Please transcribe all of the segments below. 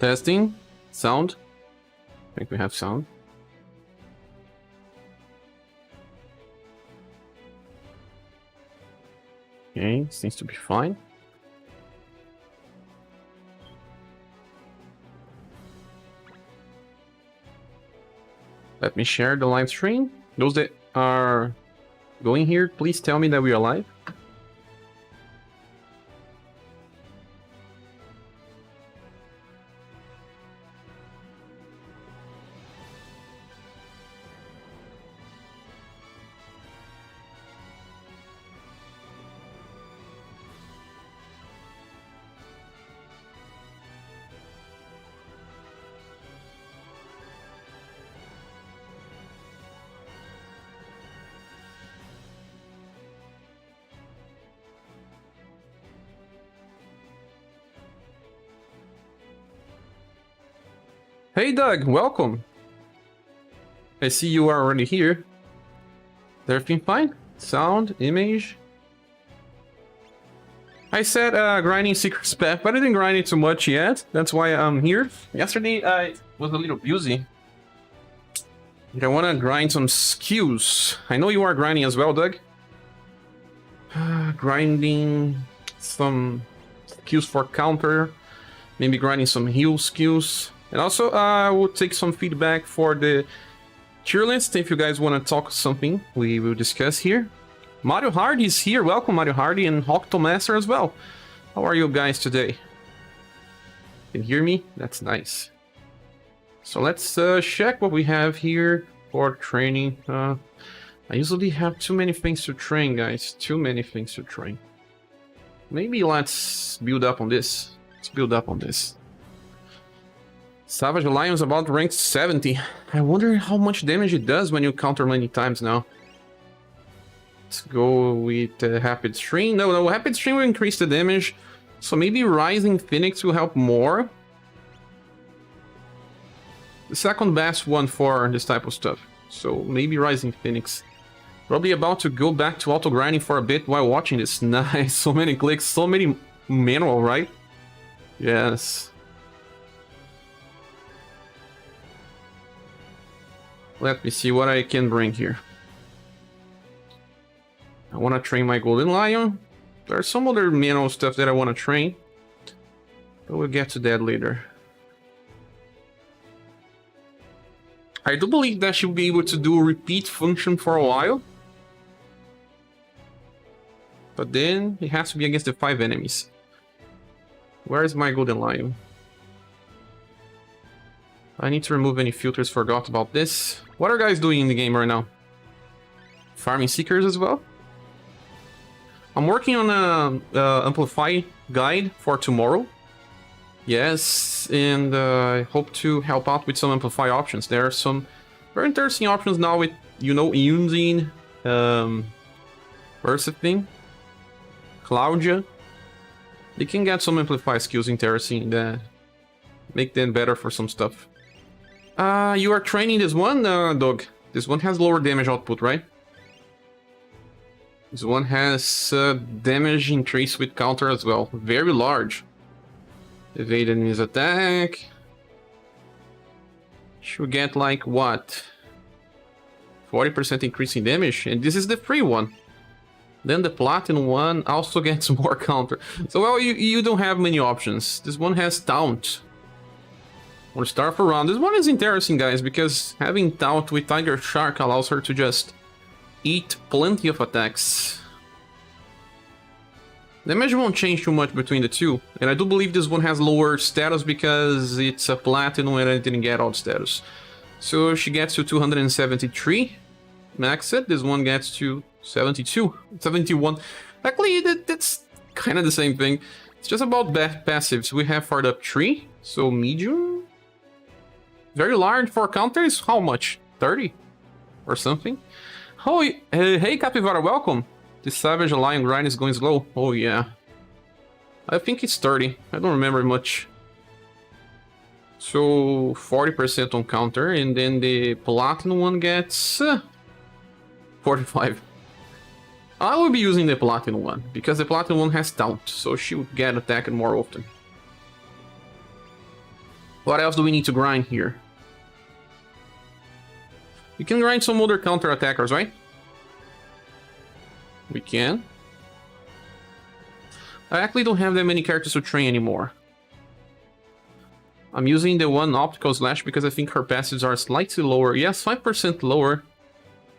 Testing. Sound. I think we have sound. Okay, seems to be fine. Let me share the live stream. Those that are going here, please tell me that we are live. Hey Doug, welcome. I see you are already here. Is everything fine? Sound, image. I said grinding secret path, but I didn't grind it too much yet. That's why I'm here. Yesterday I was a little busy. I want to grind some skills. I know you are grinding as well, Doug. Grinding some skills for counter. Maybe grinding some heal skills. And also, I will take some feedback for the tier list. If you guys want to talk something, we will discuss here. Mario Hardy is here. Welcome, Mario Hardy, and Octomaster as well. How are you guys today? Can you hear me? That's nice. So let's check what we have here for training. I usually have too many things to train, guys. Too many things to train. Maybe let's build up on this. Let's build up on this. Savage Lion's about rank 70. I wonder how much damage it does when you counter many times now. Let's go with Rapid Stream. No, Rapid Stream will increase the damage. So maybe Rising Phoenix will help more. The second best one for this type of stuff. So maybe Rising Phoenix. Probably about to go back to auto grinding for a bit while watching this. Nice, so many clicks, so many manual, right? Yes. Let me see what I can bring here. I want to train my Golden Lion. There's some other manual stuff that I want to train. But we'll get to that later. I do believe that she'll be able to do a repeat function for a while. But then it has to be against the 5 enemies. Where is my Golden Lion? I need to remove any filters, forgot about this. What are guys doing in the game right now? Farming Seekers as well? I'm working on a Amplify guide for tomorrow. Yes, and I hope to help out with some Amplify options. There are some very interesting options now with, you know, using Versafin, Claudia. They can get some Amplify skills interesting that make them better for some stuff. You are training this one, Dog. This one has lower damage output, right? This one has damage increase with counter as well. Very large. Evade enemy's attack. Should get like what? 40% increase in damage. And this is the free one. Then the platinum one also gets more counter. So well, you don't have many options. This one has taunt. Or start for round. This one is interesting, guys, because having taunt with Tiger Shark allows her to just eat plenty of attacks. Damage won't change too much between the two, and I do believe this one has lower status because it's a platinum and I didn't get all the status. So she gets to 273 max it. This one gets to 72, 71. Luckily, that's kind of the same thing. It's just about passives. We have for the 3, so medium. Very large for counters, how much? 30? Or something? Oh, hey Capivara, welcome! The Savage Lion grind is going slow. Oh yeah. I think it's 30, I don't remember much. So 40% on counter, and then the Platinum one gets 45. I will be using the Platinum one, because the Platinum one has taunt, so she would get attacked more often. What else do we need to grind here? We can grind some other counter attackers, right? We can. I actually don't have that many characters to train anymore. I'm using the one Optical Slash because I think her passives are slightly lower. Yes, 5% lower.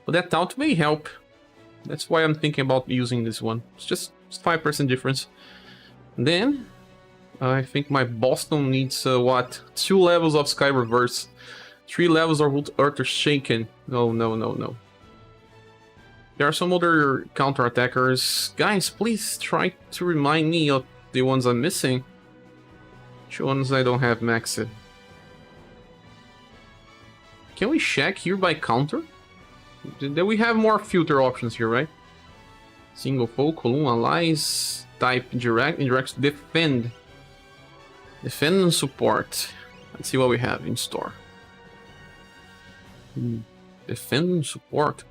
But that taunt may help. That's why I'm thinking about using this one. It's just 5% difference. And then, I think my Boston needs, what? 2 levels of Sky Reverse. 3 levels of Earth Shaken. No, no, no, no. There are some other counter-attackers. Guys, please try to remind me of the ones I'm missing. Which ones I don't have maxed? Can we check here by counter? Then we have more filter options here, right? Single focal, column, allies, type, indirect, defend. Defend and support. Let's see what we have in store. Defend and support.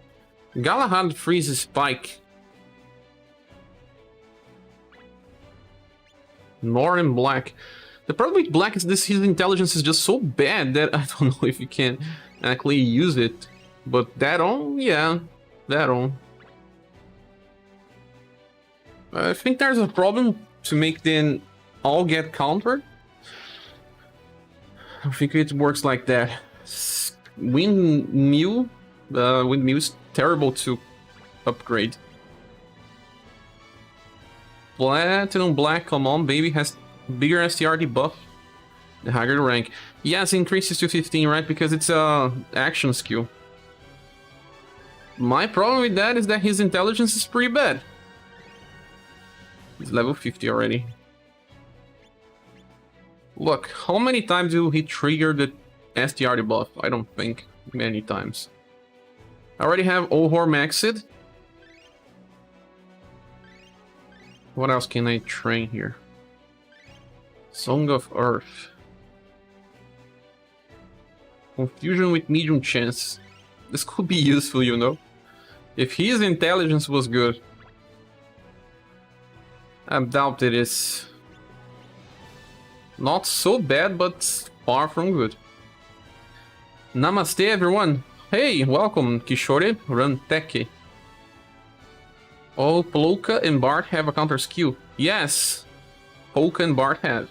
Galahad freezes Spike. Northern Black. The problem with Black is his intelligence is just so bad that I don't know if you can actually use it. But that on, yeah, that on. I think there's a problem to make them all get countered. I think it works like that. Windmill is terrible to upgrade. Platinum Black, come on, baby, has bigger STR debuff. The higher the rank. Yes, increases to 15, right? Because it's a action skill. My problem with that is that his intelligence is pretty bad. He's level 50 already. Look, how many times will he trigger the STR debuff? I don't think many times. I already have Ohor maxed. What else can I train here? Song of Earth. Confusion with medium chance. This could be useful, you know. If his intelligence was good. I doubt it is. Not so bad, but far from good. Namaste, everyone. Hey, welcome, Kishore, Ranteke. Oh, Polka and Bart have a counter skill. Yes, Polka and Bart have.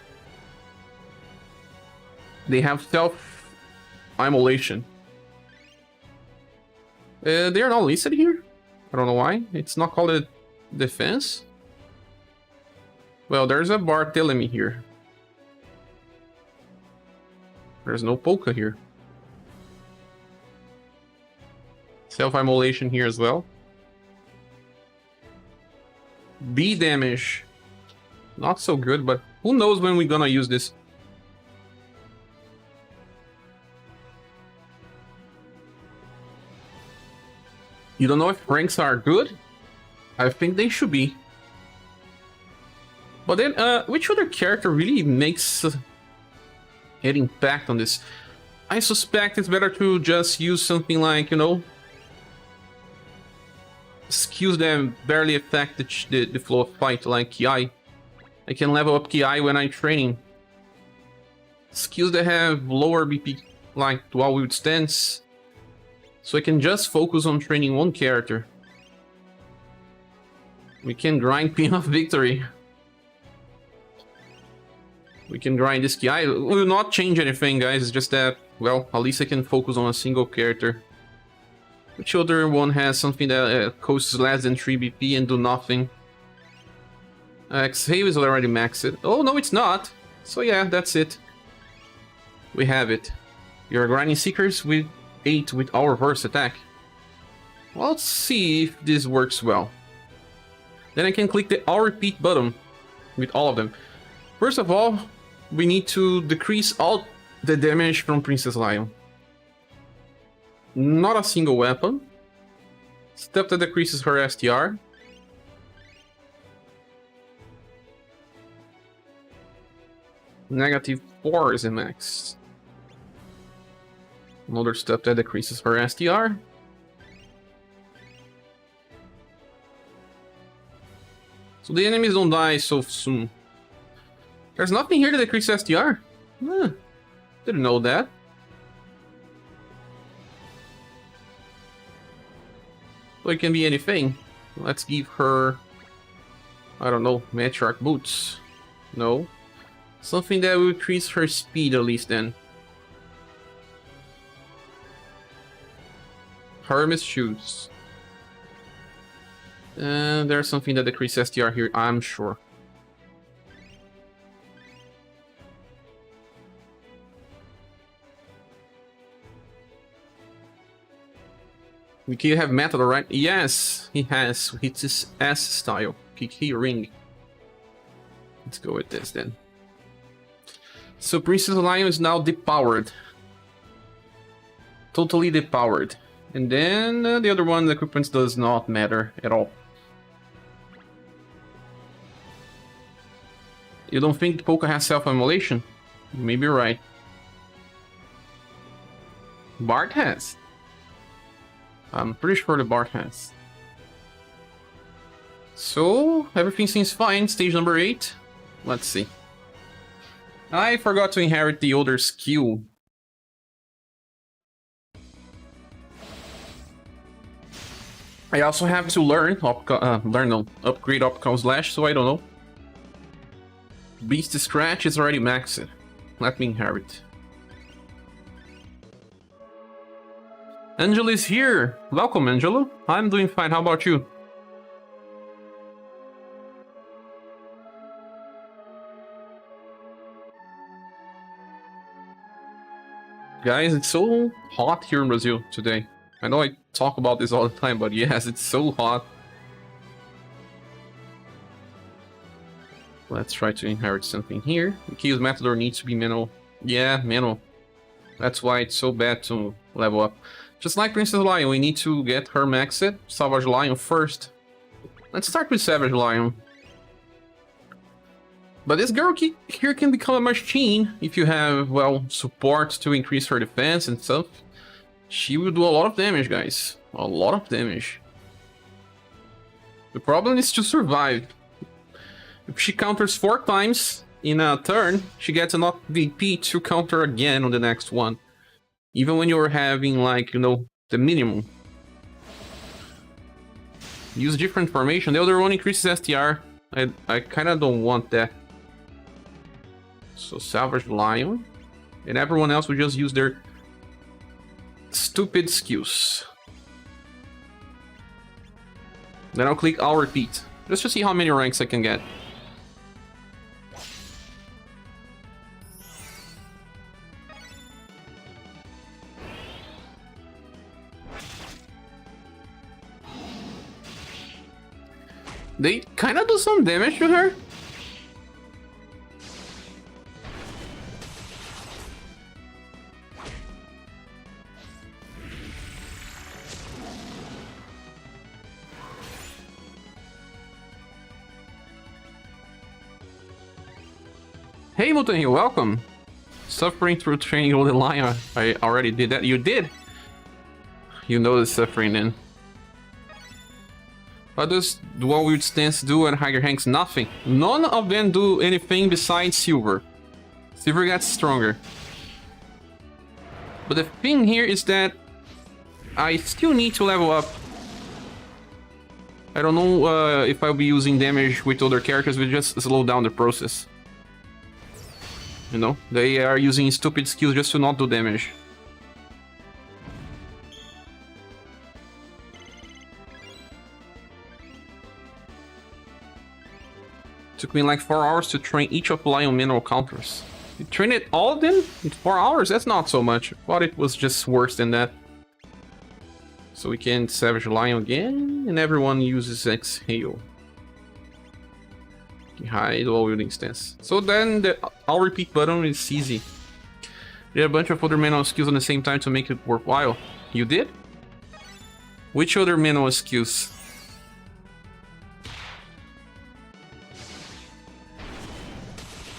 They have self-immolation. They are not listed here. I don't know why. It's not called a defense. Well, there's a Barthélemy here. There's no Polka here. Self-immolation here as well. B damage. Not so good, but who knows when we're gonna use this. You don't know if ranks are good? I think they should be. But then, which other character really makes an impact on this? I suspect it's better to just use something like, you know, skills that barely affect the flow of fight, like Ki. I can level up Ki when I'm training. Skills that have lower BP, like Dual Wield Stance. So I can just focus on training one character. We can grind Pin of Victory. We can grind this Ki. It will not change anything, guys. It's just that, well, at least I can focus on a single character. Which other one has something that costs less than 3 BP and do nothing? Exhale is already maxed. Oh, no, it's not. So yeah, that's it. We have it. You're grinding Seekers with 8 with our reverse attack. Well, let's see if this works well. Then I can click the I'll repeat button with all of them. First of all, we need to decrease all the damage from Princess Lion. Not a single weapon. Step that decreases her STR. -4 is a max. Another step that decreases her STR. So the enemies don't die so soon. There's nothing here to decrease STR. Didn't know that. So it can be anything. Let's give her, I don't know, matriarch boots. No. Something that will increase her speed at least then. Hermes shoes. And there's something that decreases STR here, I'm sure. Mikhail have Matador, right? Yes, he has. It's his S style. Kiki ring. Let's go with this then. So Princess Lion is now depowered. Totally depowered. And then the other one, the equipment does not matter at all. You don't think Polka has self-immolation? You may be right. Bart has. I'm pretty sure the Bart has. So, everything seems fine. Stage number 8. Let's see. I forgot to inherit the older skill. I also have to learn, upgrade Optical Slash, so I don't know. Beast Scratch is already maxed. Let me inherit. Angela is here! Welcome, Angela. I'm doing fine, how about you? Guys, it's so hot here in Brazil today. I know I talk about this all the time, but yes, it's so hot. Let's try to inherit something here. Mikhail's Matador needs to be manual. Yeah, manual. That's why it's so bad to level up. Just like Princess Lion, we need to get her maxed. Savage Lion first. Let's start with Savage Lion. But this girl here can become a machine if you have, well, support to increase her defense and stuff. She will do a lot of damage, guys. A lot of damage. The problem is to survive. If she counters 4 times in a turn, she gets enough VP to counter again on the next one. Even when you're having, like, you know, the minimum. Use different formation. The other one increases STR. I kind of don't want that. So Savage Lion. And everyone else will just use their stupid skills. Then I'll click I'll repeat. Just to see how many ranks I can get. They kind of do some damage to her. Hey Mutant Hill, welcome. Suffering through training Golden Lion. I already did that. You did? You know the suffering then. What does Dual Wield Stance do at higher ranks? Nothing. None of them do anything besides Silver. Silver gets stronger. But the thing here is that I still need to level up. I don't know if I'll be using damage with other characters, we just slow down the process. You know, they are using stupid skills just to not do damage. Took me like 4 hours to train each of Lion mineral counters. You train it all of them in 4 hours? That's not so much. I thought it was just worse than that. So we can Savage Lion again, and everyone uses Exhale. Hide while wielding stance. So then the I'll repeat button is easy. Did a bunch of other manual skills on the same time to make it worthwhile. You did? Which other manual skills?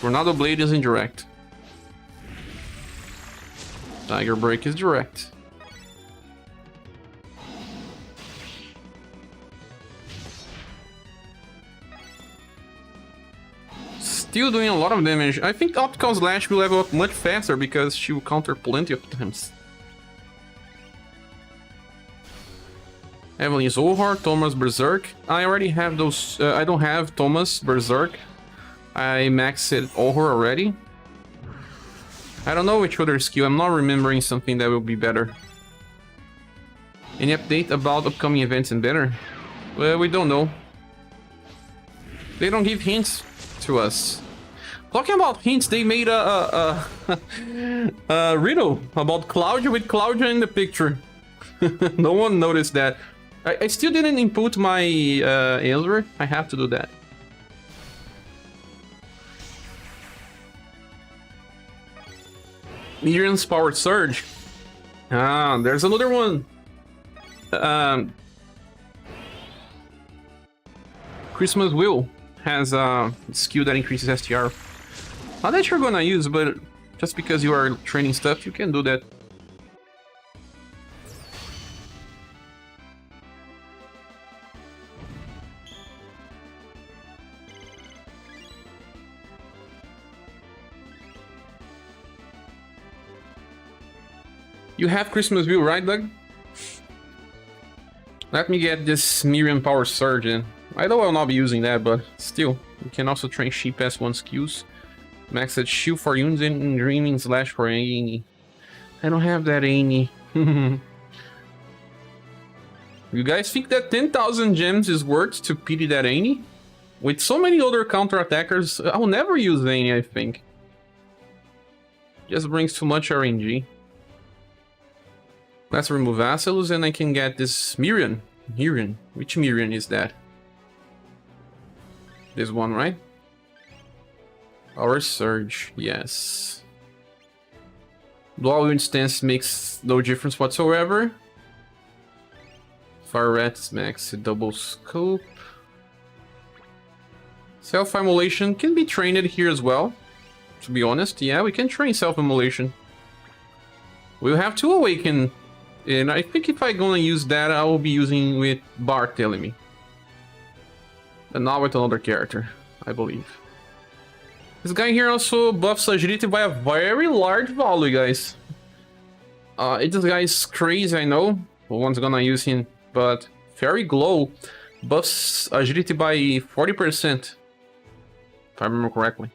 Tornado Blade is indirect. Tiger Break is direct. still doing a lot of damage. I think Optical Slash will level up much faster because she will counter plenty of times. Evelyn Zohar, Thomas Berserk. I already have those. I don't have Thomas Berserk. I maxed Ohor already. I don't know which other skill. I'm not remembering something that will be better. Any update about upcoming events in banner? Well, we don't know. They don't give hints to us. Talking about hints, they made a riddle about Claudia with Claudia in the picture. No one noticed that. I still didn't input my answer. I have to do that. Miriam's Power Surge. Ah, there's another one. Christmas Will has a skill that increases STR. Not that you're gonna use, but just because you are training stuff, you can do that. You have Christmas View, right, Doug? Let me get this Miriam Power Surge in. I know I'll not be using that, but still. You can also train Sheep S1 skills. Maxed Shield for Yuns and Dreaming Slash for Annie. I don't have that Annie. You guys think that 10,000 gems is worth to pity that Annie? With so many other counter-attackers, I'll never use Annie, I think. Just brings too much RNG. Let's remove Vassalus and I can get this Miriam. Miriam? Which Miriam is that? This one, right? Our Surge, yes. Dual Instance makes no difference whatsoever. Fire Rats max double scope. Self-immolation can be trained here as well. To be honest, yeah, we can train self-immolation. We'll have to awaken. And I think if I'm gonna use that, I will be using with Bart telling me. And not with another character, I believe. This guy here also buffs agility by a very large value, guys. This guy is crazy, I know. No one's gonna use him, but Fairy Glow buffs agility by 40%. If I remember correctly.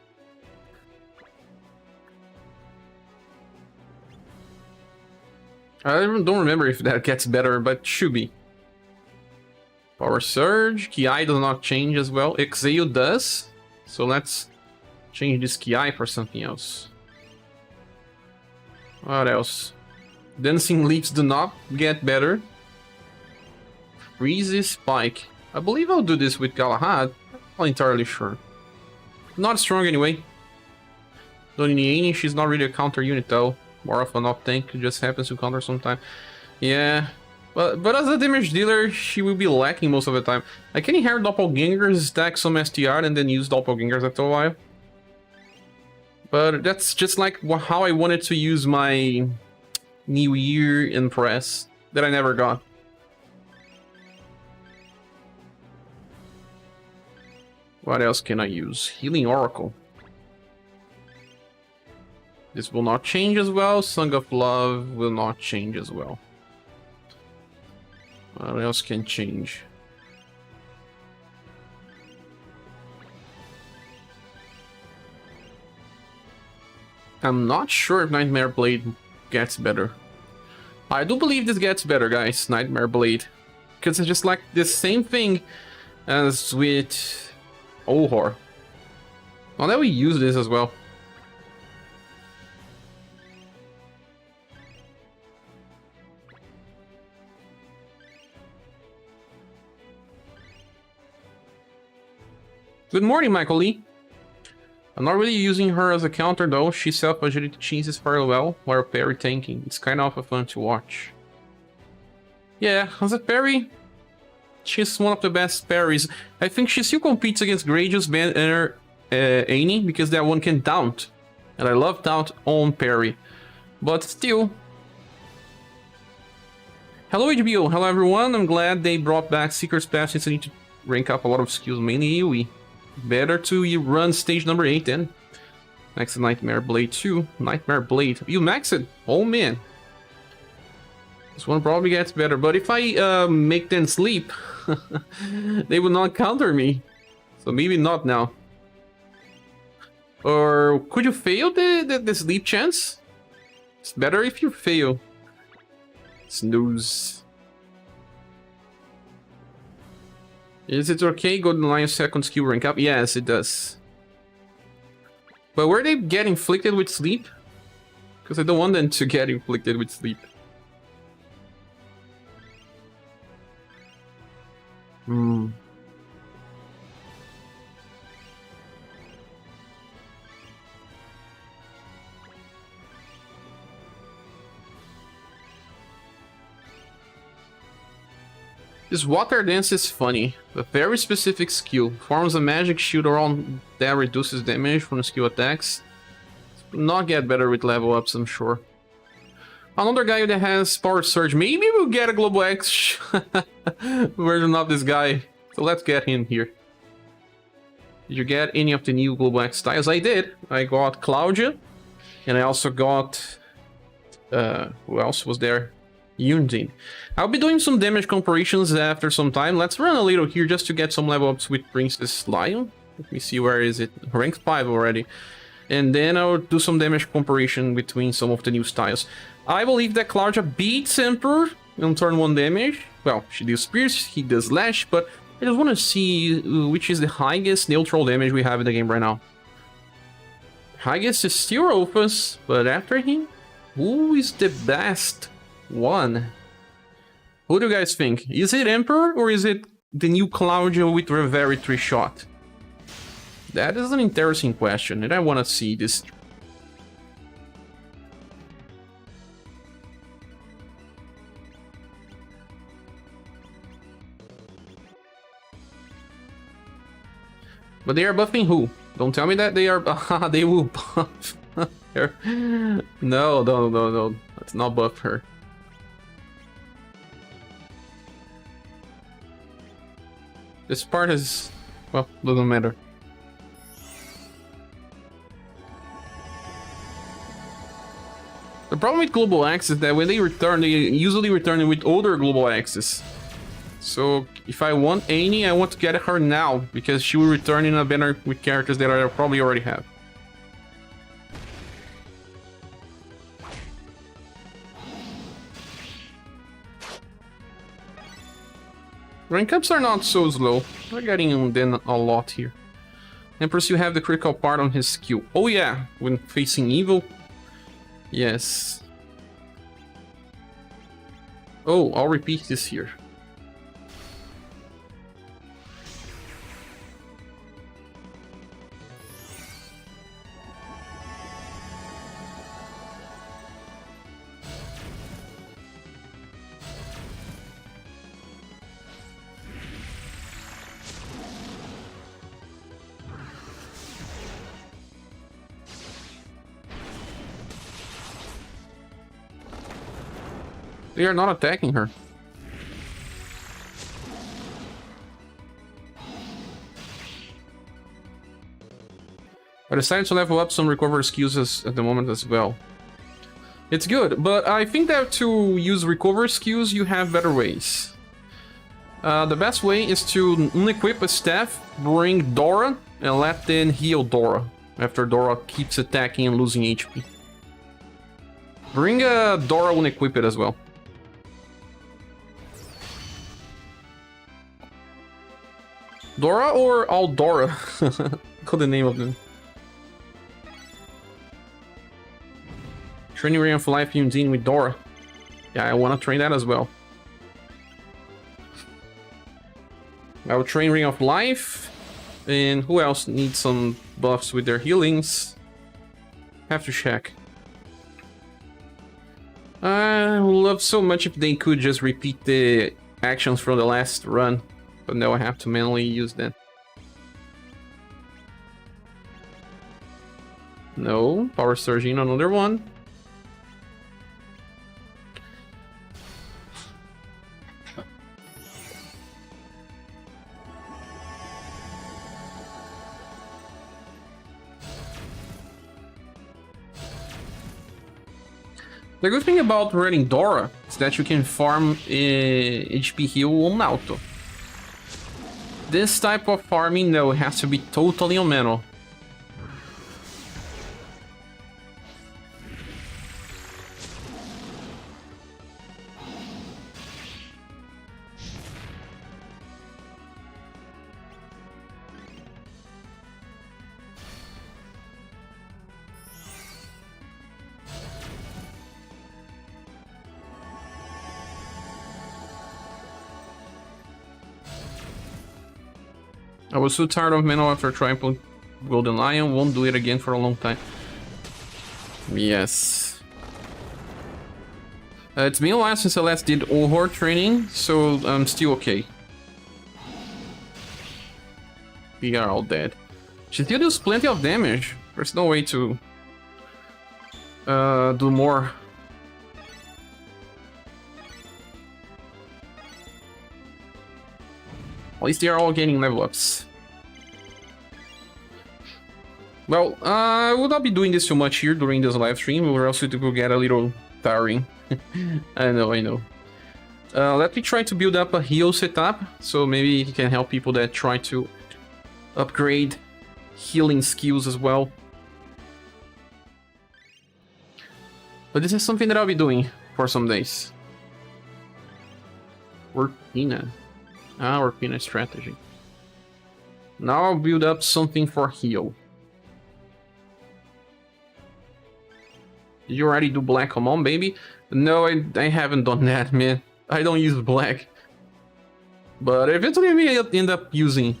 I don't remember if that gets better, but should be. Power Surge, Ki does not change as well. Exile does. So let's change this Ki for something else. What else? Dancing Leaps do not get better. Freeze Spike. I believe I'll do this with Galahad. Not entirely sure. Not strong anyway. Don't need any, she's not really a counter unit though. More of an off tank, it just happens to counter sometime. Yeah, but as a damage dealer, she will be lacking most of the time. I can inherit Doppelgangers, stack some STR, and then use Doppelgangers after a while. But that's just like how I wanted to use my New Year Impress that I never got. What else can I use? Healing Oracle. This will not change as well. Song of Love will not change as well. What else can change? I'm not sure if Nightmare Blade gets better. I do believe this gets better, guys. Nightmare Blade. Because it's just like the same thing as with Ohor. Now that we use this as well. Good morning, Michael Lee. I'm not really using her as a counter though. She self-agility cheeses fairly well while parry tanking. It's kind of fun to watch. Yeah, as a parry, she's one of the best parries. I think she still competes against Gradius Banner Annie because that one can taunt. And I love taunt on parry. But still. Hello HBO, hello everyone. I'm glad they brought back Seeker's Path since I need to rank up a lot of skills, mainly AoE. Better to run stage number 8 then. Next Nightmare Blade 2. Nightmare Blade. You max it? Oh man. This one probably gets better, but if I make them sleep, they will not counter me. So maybe not now. Or could you fail the sleep chance? It's better if you fail. Snooze. Is it okay? Golden Lion's second skill rank up? Yes, it does. But were they get inflicted with sleep? Because I don't want them to get inflicted with sleep. This water dance is funny. A very specific skill. Forms a magic shield around that reduces damage from skill attacks. Not get better with level ups, I'm sure. Another guy that has Power Surge. Maybe we'll get a Global X version of this guy. So let's get him here. Did you get any of the new Global X styles? I did. I got Claudia. And I also got... who else was there? Yundin. I'll be doing some damage comparisons after some time. Let's run a little here just to get some level ups with Princess Lion. Let me see, where is it? Rank 5 already. And then I'll do some damage comparison between some of the new styles. I believe that Claudia beats Emperor on turn 1 damage. Well, she does Pierce, he does Slash, but I just want to see which is the highest neutral damage we have in the game right now. Highest is still Rufus, but after him, who is the best one? Who do you guys think? Is it Emperor or is it the new Claudia with Reverie 3-shot? That is an interesting question, and I want to see this. But they are buffing who? Don't tell me that they are... they will buff her. No. Let's not buff her. This part is... well, doesn't matter. The problem with Global Axes is that when they return, they usually return with older Global Axes. So if I want Annie, I want to get her now, because she will return in a banner with characters that I probably already have. Rank ups are not so slow. We're getting them a lot here. Empress, you have the critical part on his skill. Oh yeah, when facing evil. Yes. Oh, I'll repeat this here. They are not attacking her. I decided to level up some recovery skills at the moment as well. It's good, but I think that to use recovery skills, you have better ways. The best way is to unequip a staff, bring Dora, and let them heal Dora after Dora keeps attacking and losing HP. Bring Dora unequipped as well. Dora or Aldora? Got the name of them. Training Ring of Life Yundin with Dora. Yeah, I want to train that as well. I will train Ring of Life. And who else needs some buffs with their healings? Have to check. I would love so much if they could just repeat the actions from the last run. But now I have to manually use them. No, Power Surging, another one. The good thing about running Dora is that you can farm HP heal on auto. This type of farming, no, it has to be totally on manual. I was so tired of manual after trying Golden Lion, won't do it again for a long time. Yes. It's been a while since I last did horror training, so I'm still okay. We are all dead. She still does plenty of damage. There's no way to do more. At least they are all getting level ups. Well, I will not be doing this too much here during this live stream, or else it will get a little tiring. I know. Let me try to build up a heal setup, so maybe it can help people that try to upgrade healing skills as well. But this is something that I'll be doing for some days. Orpina. Orpina strategy. Now I'll build up something for heal. Did you already do black? Come on, baby. No, I haven't done that, man. I don't use black. But eventually I may end up using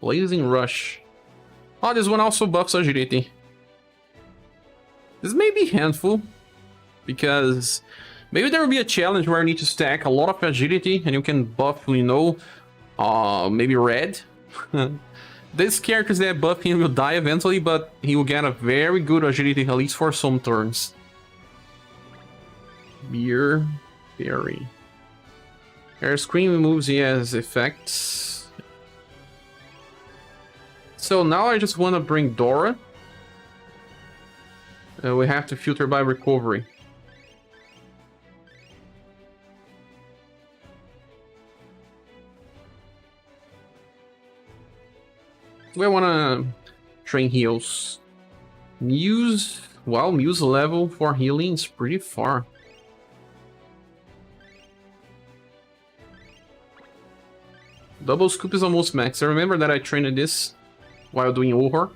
Blazing Rush. Oh, this one also buffs agility. This may be handful, because maybe there will be a challenge where I need to stack a lot of agility and you can buff, you know, maybe red. This character that buff him will die eventually, but he will get a very good agility, at least for some turns. Beer Berry. Air Scream removes he has effects. So now I just want to bring Dora. We have to filter by recovery. We want to train heals. Muse, well, Muse level for healing is pretty far. Double scoop is almost max. I remember that I trained this while doing horror.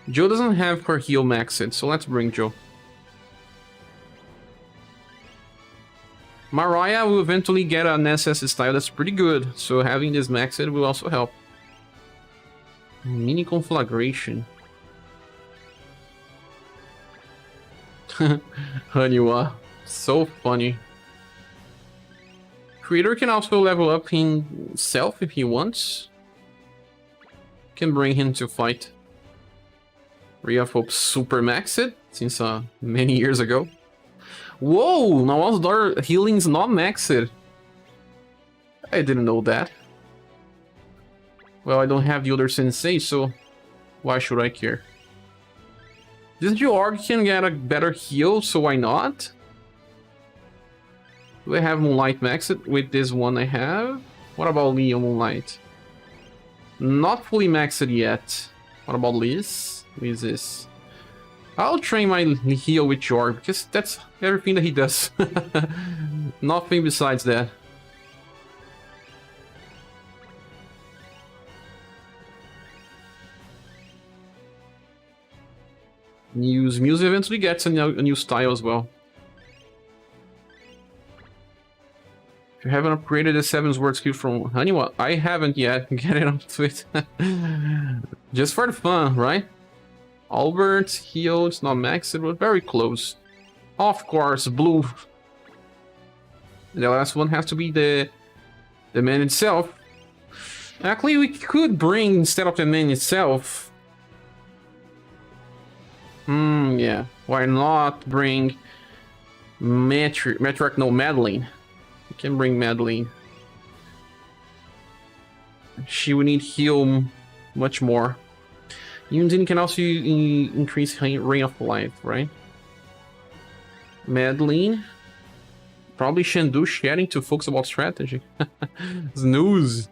Joe doesn't have her heal maxed, so let's bring Joe. Mariah will eventually get an SS style that's pretty good, so having this maxed will also help. Mini conflagration. Haniwa. So funny. Creator can also level up himself if he wants. Can bring him to fight. Ray of Hope super maxed since many years ago. Whoa! Nawal's Door healing's not maxed. I didn't know that. Well, I don't have the other sensei, so why should I care? This Georg can get a better heal, so why not? Do I have Moonlight maxed with this one I have? What about Leo Moonlight? Not fully maxed yet. What about Liz? Liz is... I'll train my heal with Georg, because that's everything that he does. Nothing besides that. Muse eventually gets a new style as well. If you haven't upgraded the 7's word skill from Haniwa, I haven't yet. Get it up to it. Just for the fun, right? Albert, heal, it's not maxed, but very close. Of course, blue. The last one has to be the man itself. Actually, we could bring, instead of the man itself... yeah. Why not bring... Metric, no, Madeline. We can bring Madeline. She would need heal much more. Yunzin can also increase Ray of Light, right? Madeline. Probably Shendu sharing to folks about strategy. Snooze.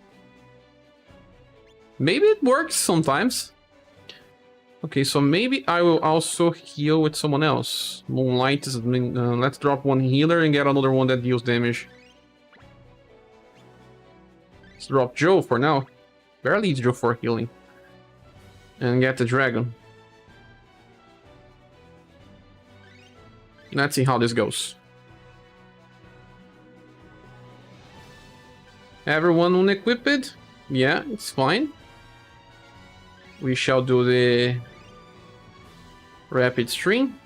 Maybe it works sometimes. Okay, so maybe I will also heal with someone else. Moonlight is... let's drop one healer and get another one that deals damage. Let's drop Joe for now. Barely needs Joe for healing. And get the dragon. Let's see how this goes. Everyone unequipped? Yeah, it's fine. We shall do the rapid stream.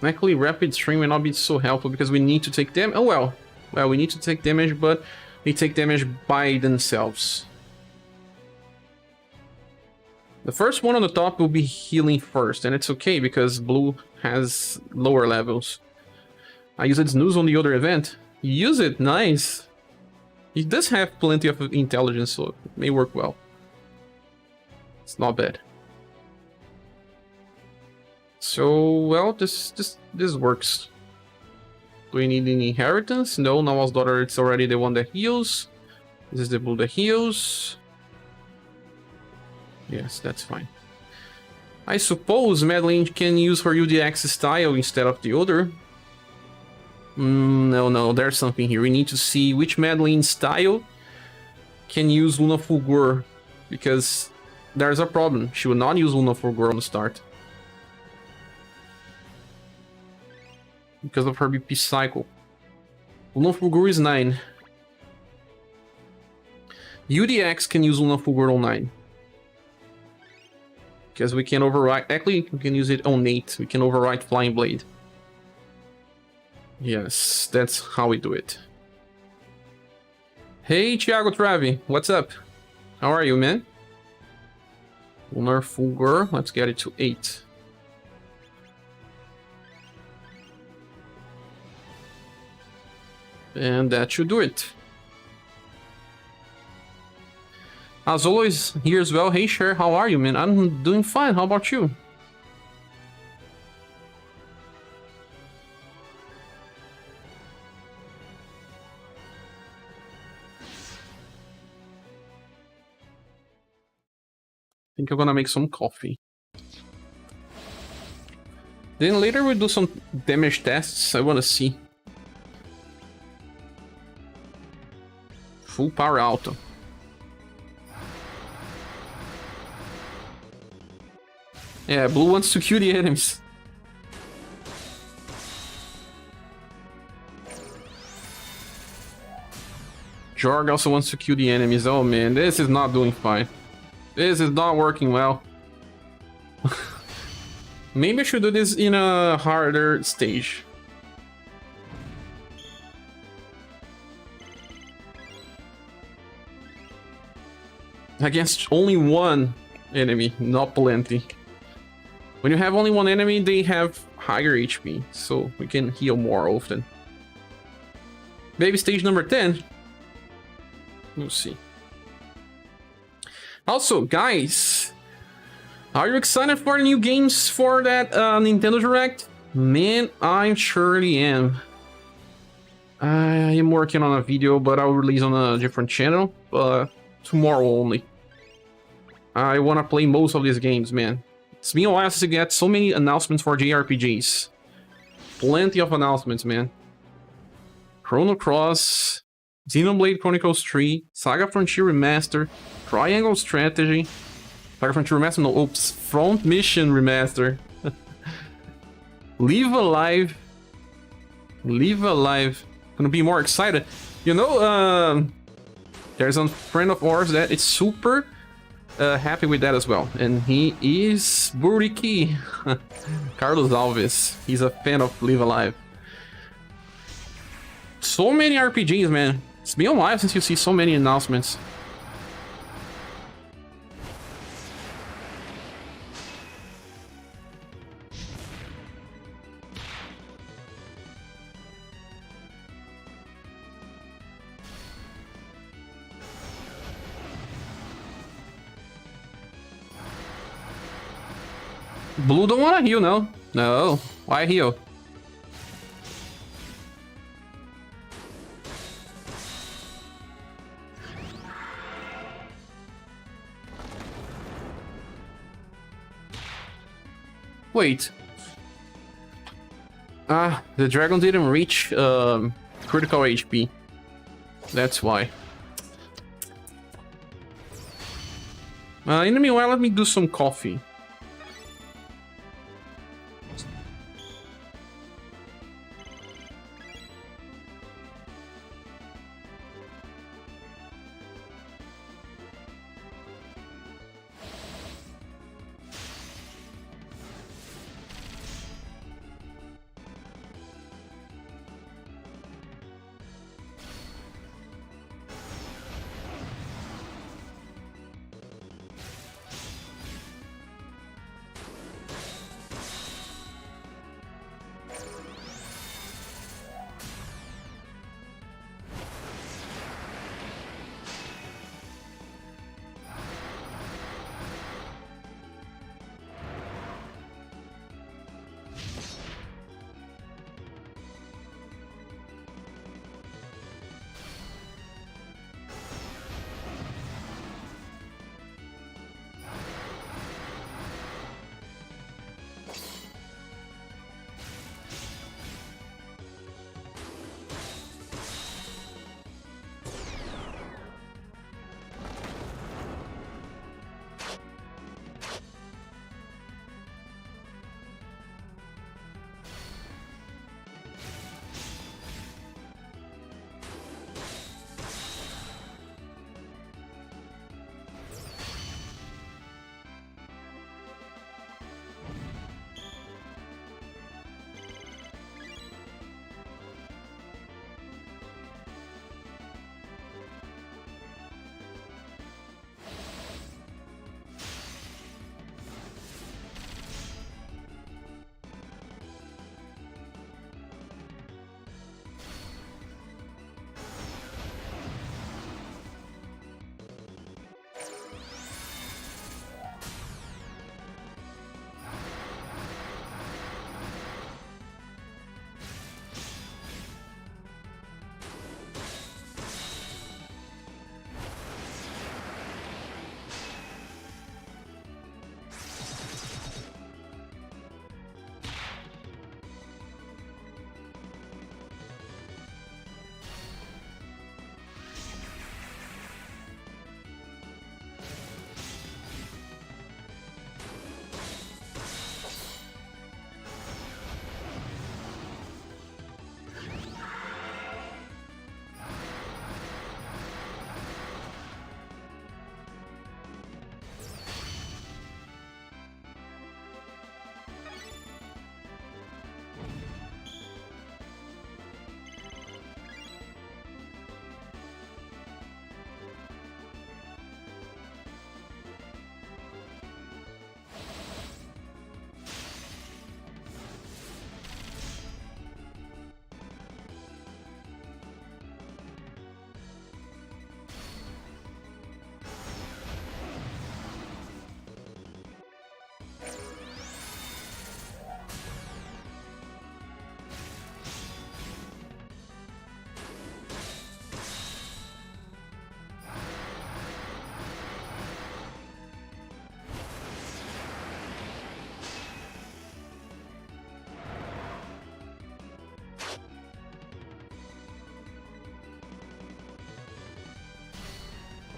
Actually, rapid stream may not be so helpful because we need to take them. Oh well. Well, we need to take damage, but they take damage by themselves. The first one on the top will be healing first, and it's okay because blue has lower levels. I used Snooze on the other event. Use it, nice. He does have plenty of intelligence, so it may work well. It's not bad. So, well, this works. Do we need any inheritance? No, Nawal's daughter, it's already the one that heals. This is the blue that heals. Yes, that's fine. I suppose Madeline can use her UDX style instead of the other. No, there's something here. We need to see which Madeline style can use Luna Fulgor, because there's a problem. She will not use Luna Fulgor on the start. Because of her BP cycle. Luna Fulgor is 9. UDX can use Luna Fulgor on 9. Because we can override... Actually, we can use it on 8. We can override Flying Blade. Yes, that's how we do it. Hey, Thiago Travi, what's up? How are you, man? Lunar Fulgor, let's get it to 8. And that should do it. Azolo is here as well. Hey, Cher, how are you, man? I'm doing fine. How about you? I think I'm gonna make some coffee. Then later we'll do some damage tests. I wanna see. Full power auto. Yeah, blue wants to kill the enemies. Jorg also wants to kill the enemies. Oh man, this is not doing fine. This is not working well. Maybe I should do this in a harder stage. Against only one enemy, not plenty. When you have only one enemy, they have higher HP, so we can heal more often. Maybe stage number 10. We'll see. Also, guys, are you excited for new games for that Nintendo Direct? Man, I surely am. I am working on a video, but I'll release on a different channel, tomorrow only. I want to play most of these games, man. It's been a while since I get so many announcements for JRPGs. Plenty of announcements, man. Chrono Cross, Xenoblade Chronicles 3, SaGa Frontier Remaster, Triangle Strategy, SaGa Frontier Remaster, no, oops, Front Mission Remaster. Live Alive. Live Alive. Gonna be more excited. You know, there's a friend of ours that is super happy with that as well, and he is Buriki. Carlos Alves. He's a fan of Live Alive. So many RPGs, man. It's been a while since you see so many announcements. Blue don't wanna heal, no. No. Why heal? Wait. Ah, the dragon didn't reach critical HP. That's why. In the meanwhile, let me do some coffee.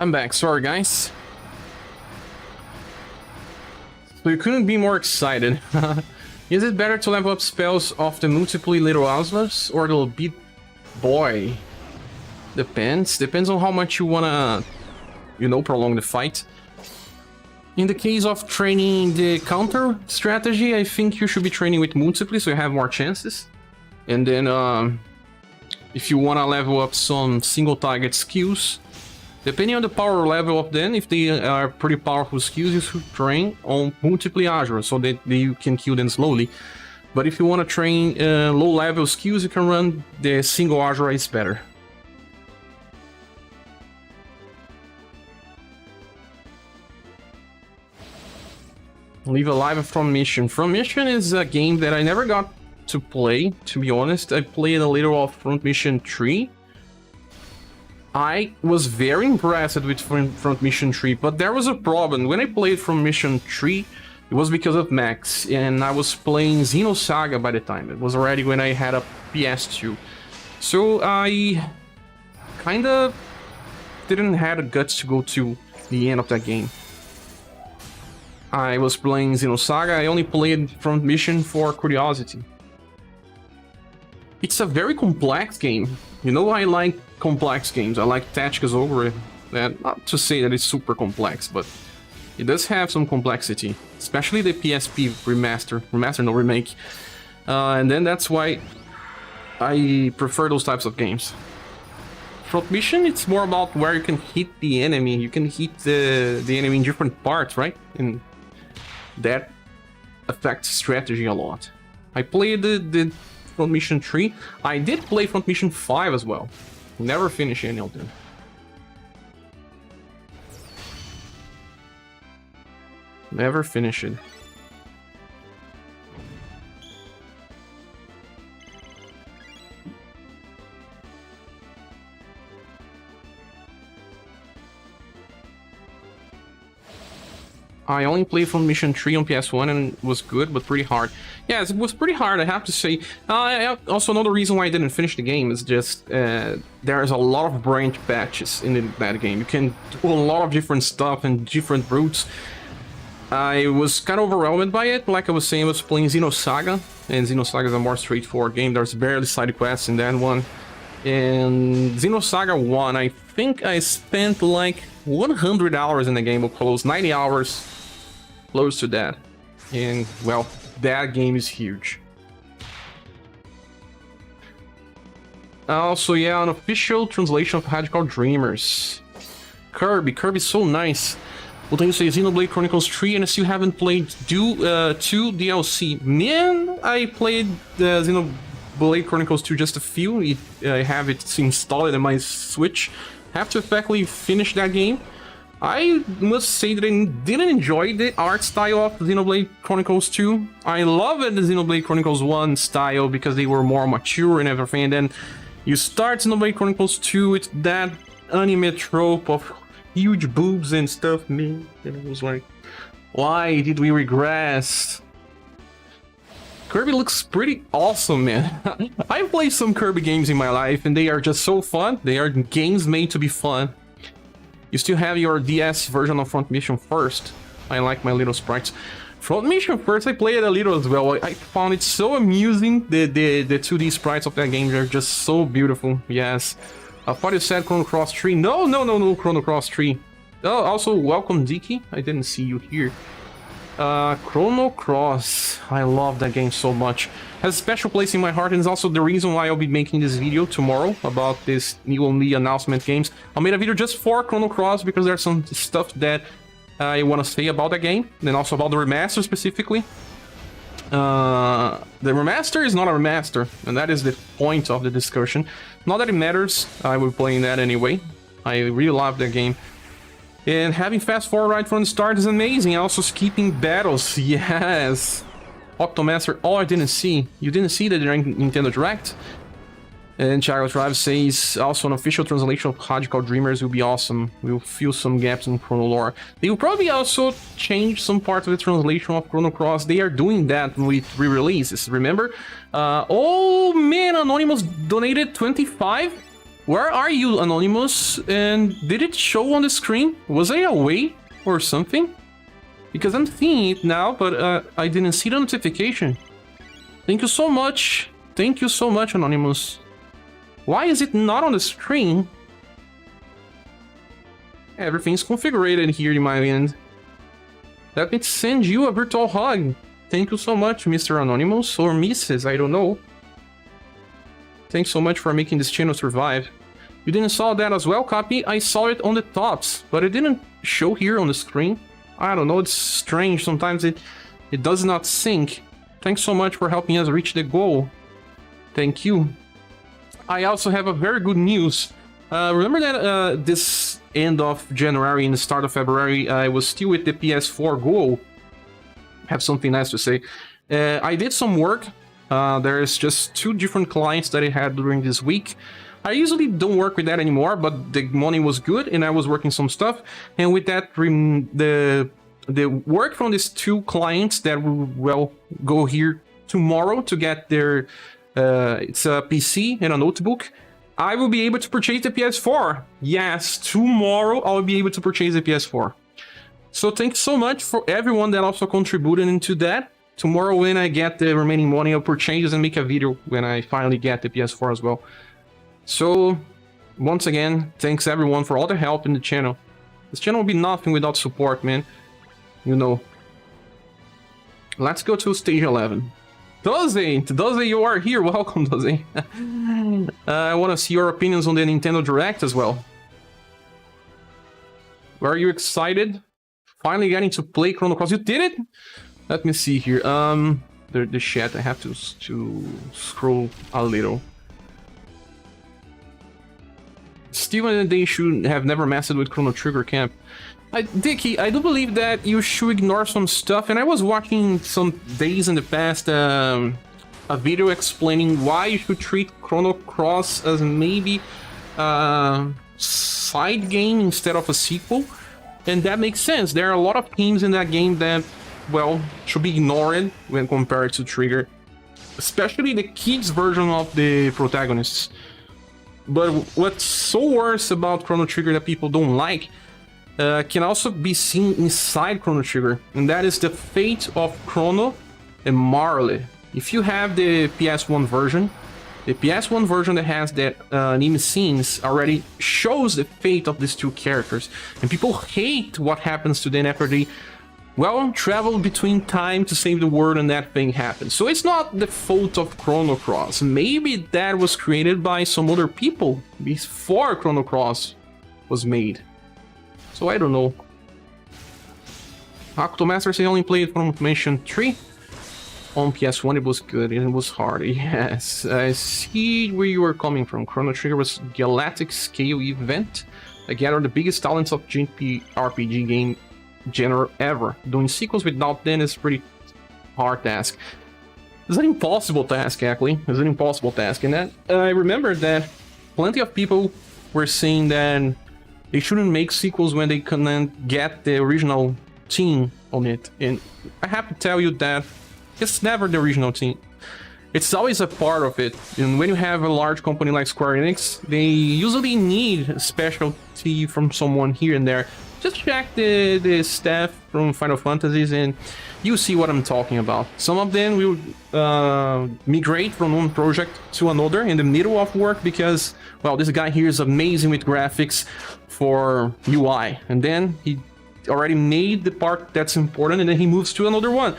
I'm back, sorry guys. So you couldn't be more excited. Is it better to level up spells of the multiple little Aslas or the big boy? Depends on how much you wanna, you know, prolong the fight. In the case of training the counter strategy, I think you should be training with multiply so you have more chances. And then if you wanna level up some single target skills, depending on the power level of them, if they are pretty powerful skills, you should train on multiply Azure so that you can kill them slowly. But if you want to train low level skills, you can run the single Azure, is better. Live Alive From Mission. From Mission is a game that I never got to play, to be honest. I played a little of Front Mission 3. I was very impressed with Front Mission 3, but there was a problem. When I played Front Mission 3, it was because of Max, and I was playing SaGa by the time. It was already when I had a PS2. So I kinda didn't have the guts to go to the end of that game. I was playing SaGa, I only played Front Mission for curiosity. It's a very complex game. You know, I like complex games. I like tacticas over it. Not to say that it's super complex, but it does have some complexity. Especially the PSP remake. And then that's why I prefer those types of games. Front Mission, it's more about where you can hit the enemy. You can hit the enemy in different parts, right? And that affects strategy a lot. I played the Front Mission 3. I did play Front Mission 5 as well. Never finished any of them. Never finished it. I only played Front Mission 3 on PS1 and it was good, but pretty hard. Yes, it was pretty hard, I have to say. Also, another reason why I didn't finish the game is just there's a lot of branch patches in that game. You can do a lot of different stuff and different routes. I was kind of overwhelmed by it. Like I was saying, I was playing SaGa, and SaGa is a more straightforward game. There's barely side quests in that one. And SaGa 1, I think I spent like 100 hours in the game, or close 90 hours, close to that. And well, that game is huge. Also, yeah, an official translation of Radical Dreamers. Kirby's so nice. Well, thank you, say Xenoblade Chronicles 3, and I still haven't played 2 DLC. Man, I played Xenoblade Chronicles 2 just a few. I have it installed in my Switch. Have to effectively finish that game. I must say that I didn't enjoy the art style of Xenoblade Chronicles 2. I loved the Xenoblade Chronicles 1 style because they were more mature and everything, and then you start Xenoblade Chronicles 2 with that anime trope of huge boobs and stuff, man. And it was like, why did we regress? Kirby looks pretty awesome, man. I've played some Kirby games in my life and they are just so fun. They are games made to be fun. You still have your DS version of Front Mission first. I like my little sprites. Front Mission first, I played a little as well. I found it so amusing. The 2D sprites of that game, they're just so beautiful. Yes. I thought you said Chrono Cross 3. No, Chrono Cross 3. Oh, also, welcome, Diki. I didn't see you here. Chrono Cross. I love that game so much. Has a special place in my heart, and is also the reason why I'll be making this video tomorrow about this new only announcement games. I made a video just for Chrono Cross because there's some stuff that I want to say about the game, and also about the remaster specifically. The remaster is not a remaster, and that is the point of the discussion. Not that it matters, I will be playing that anyway. I really love that game. And having fast forward right from the start is amazing. Also skipping battles, yes. Octomaster, oh, I didn't see. You didn't see that during Nintendo Direct? And Child Drive says also an official translation of Radical Dreamers will be awesome. We'll fill some gaps in Chrono lore. They will probably also change some parts of the translation of Chrono Cross. They are doing that with re-releases, remember? Oh man, Anonymous donated 25? Where are you, Anonymous? And did it show on the screen? Was I away or something? Because I'm seeing it now, but I didn't see the notification. Thank you so much. Thank you so much, Anonymous. Why is it not on the screen? Everything's configured here in my end. Let me send you a virtual hug. Thank you so much, Mr. Anonymous, or Mrs., I don't know. Thanks so much for making this channel survive. You didn't saw that as well, Copy? I saw it on the tops, but it didn't show here on the screen. I don't know, it's strange. Sometimes it does not sync. Thanks so much for helping us reach the goal. Thank you. I also have a very good news. Remember that this end of January and the start of February, I was still with the PS4 goal. have something nice to say. I did some work. There's just 2 different clients that I had during this week. I usually don't work with that anymore, but the money was good and I was working some stuff. And with that, the work from these 2 clients that will go here tomorrow to get their it's a PC and a notebook. I will be able to purchase the PS4. Yes, tomorrow I'll be able to purchase the PS4. So thanks so much for everyone that also contributed into that. Tomorrow when I get the remaining money, I'll purchase and make a video when I finally get the PS4 as well. So once again, thanks everyone for all the help in the channel. This channel would be nothing without support, man. You know. Let's go to stage 11. Doze, you are here. Welcome, Doze. I want to see your opinions on the Nintendo Direct as well. Are you excited? Finally getting to play Chrono Cross. You did it? Let me see here. The chat. I have to scroll a little. Steven, they should have never messed with Chrono Trigger Camp. Dicky, I do believe that you should ignore some stuff, and I was watching some days in the past a video explaining why you should treat Chrono Cross as maybe a side game instead of a sequel, and that makes sense. There are a lot of themes in that game that, well, should be ignored when compared to Trigger, especially the kids version of the protagonists. But what's so worse about Chrono Trigger that people don't like can also be seen inside Chrono Trigger, and that is the fate of Chrono and Marley. If you have the PS1 version, the PS1 version that has that anime scenes already shows the fate of these 2 characters, and people hate what happens to them after they, well, travel between time to save the world and that thing happens. So it's not the fault of Chrono Cross. Maybe that was created by some other people before Chrono Cross was made. So I don't know. Hakuto Master say only played from Mission 3. On PS1 it was good and it was hard. Yes, I see where you are coming from. Chrono Trigger was galactic scale event. I gather the biggest talents of RPG game genre ever. Doing sequels without them is pretty hard task. It's an impossible task, actually. It's an impossible task. And that I remember that plenty of people were saying that they shouldn't make sequels when they couldn't get the original team on it. And I have to tell you that it's never the original team. It's always a part of it. And when you have a large company like Square Enix, they usually need a specialty from someone here and there. Just check the staff from Final Fantasies and you see what I'm talking about. Some of them will migrate from one project to another in the middle of work because, well, this guy here is amazing with graphics for UI. And then he already made the part that's important and then he moves to another one.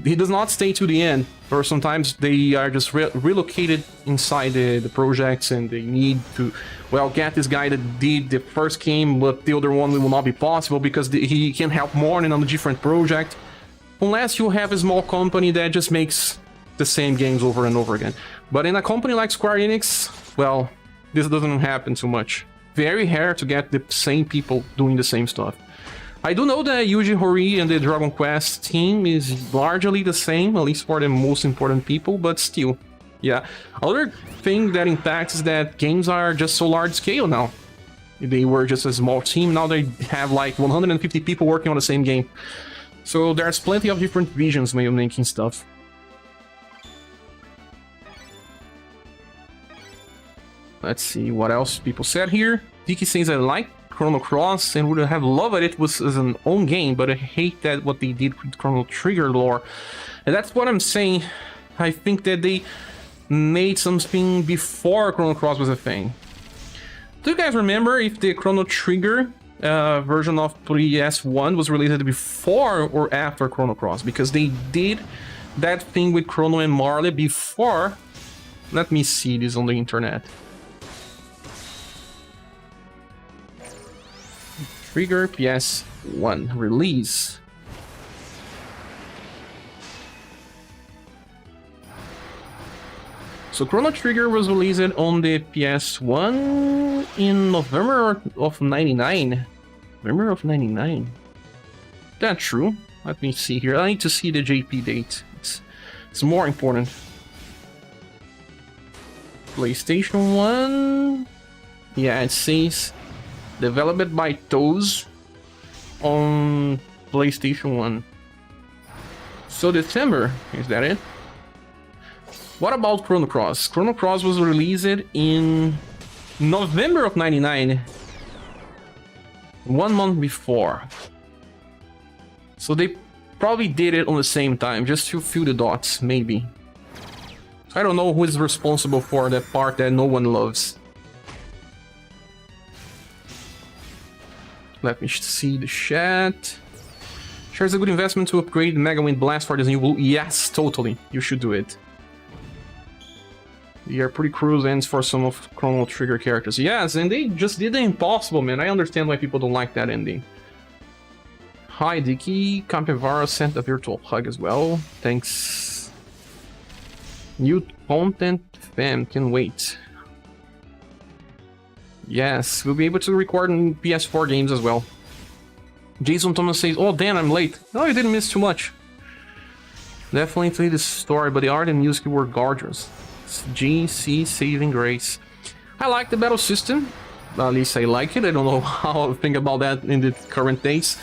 He does not stay to the end, or sometimes they are just relocated inside the projects and they need to, well, get this guy that did the first game, but the other one will not be possible because he can help more in a different project. Unless you have a small company that just makes the same games over and over again. But in a company like Square Enix, well, this doesn't happen too much. Very rare to get the same people doing the same stuff. I do know that Yuji Horii and the Dragon Quest team is largely the same, at least for the most important people, but still. Yeah. Other thing that impacts is that games are just so large scale now. They were just a small team, now they have like 150 people working on the same game. So there's plenty of different visions when you're making stuff. Let's see what else people said here. Diki says, I like Chrono Cross and would have loved it was as an own game, but I hate that what they did with Chrono Trigger lore. And that's what I'm saying. I think that they made something before Chrono Cross was a thing. Do you guys remember if the Chrono Trigger version of PS1 was released before or after Chrono Cross? Because they did that thing with Chrono and Marley before. Let me see this on the internet. Trigger PS1 release. So Chrono Trigger was released on the PS1 in November of 99. November of 99. That's true. Let me see here. I need to see the JP date. It's more important. PlayStation 1. Yeah, it says developed by Toes on PlayStation 1. So December, is that it? What about Chrono Cross? Chrono Cross was released in November of 99. 1 month before. So they probably did it on the same time, just to fill the dots, maybe. I don't know who is responsible for that part that no one loves. Let me see the chat. Sure, it's a good investment to upgrade Mega Wind Blast for this new blue. Yes, totally. You should do it. They are pretty cruel ends for some of Chrono Trigger characters. Yes, and they just did the impossible, man. I understand why people don't like that ending. Hi, Dicky. Capivara sent a virtual hug as well. Thanks. New content, fam. Can wait. Yes, we'll be able to record in PS4 games as well. Jason Thomas says, oh, Dan, I'm late. No, you didn't miss too much. Definitely played the story, but the art and music were gorgeous. GC Saving Grace. I like the battle system. At least I like it. I don't know how I think about that in the current days.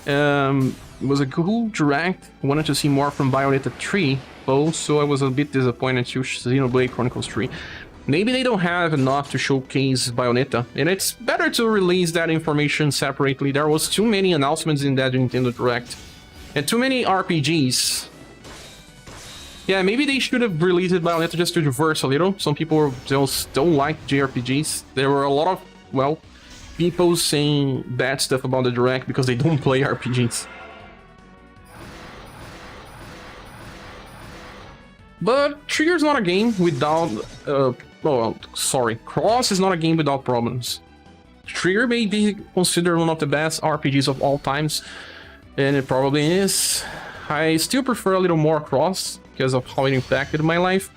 It was a cool direct. Wanted to see more from Bayonetta 3, though, so I was a bit disappointed to Xenoblade Chronicles 3. Maybe they don't have enough to showcase Bayonetta, and it's better to release that information separately. There was too many announcements in that Nintendo Direct, and too many RPGs. Yeah, maybe they should have released Bayonetta just to reverse a little. Some people just don't like JRPGs. There were a lot of, well, people saying bad stuff about the Direct because they don't play RPGs. But Trigger's not a game without... Cross is not a game without problems. Trigger may be considered one of the best RPGs of all times, and it probably is. I still prefer a little more Cross because of how it impacted my life,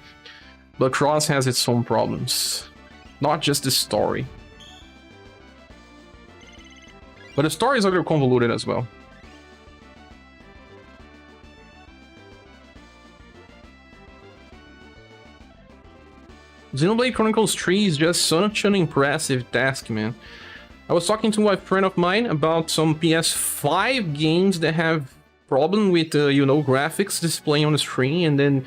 but Cross has its own problems. Not just the story. But the story is a little convoluted as well. Xenoblade Chronicles 3 is just such an impressive task, man. I was talking to a friend of mine about some PS5 games that have problem with, graphics displaying on the screen and then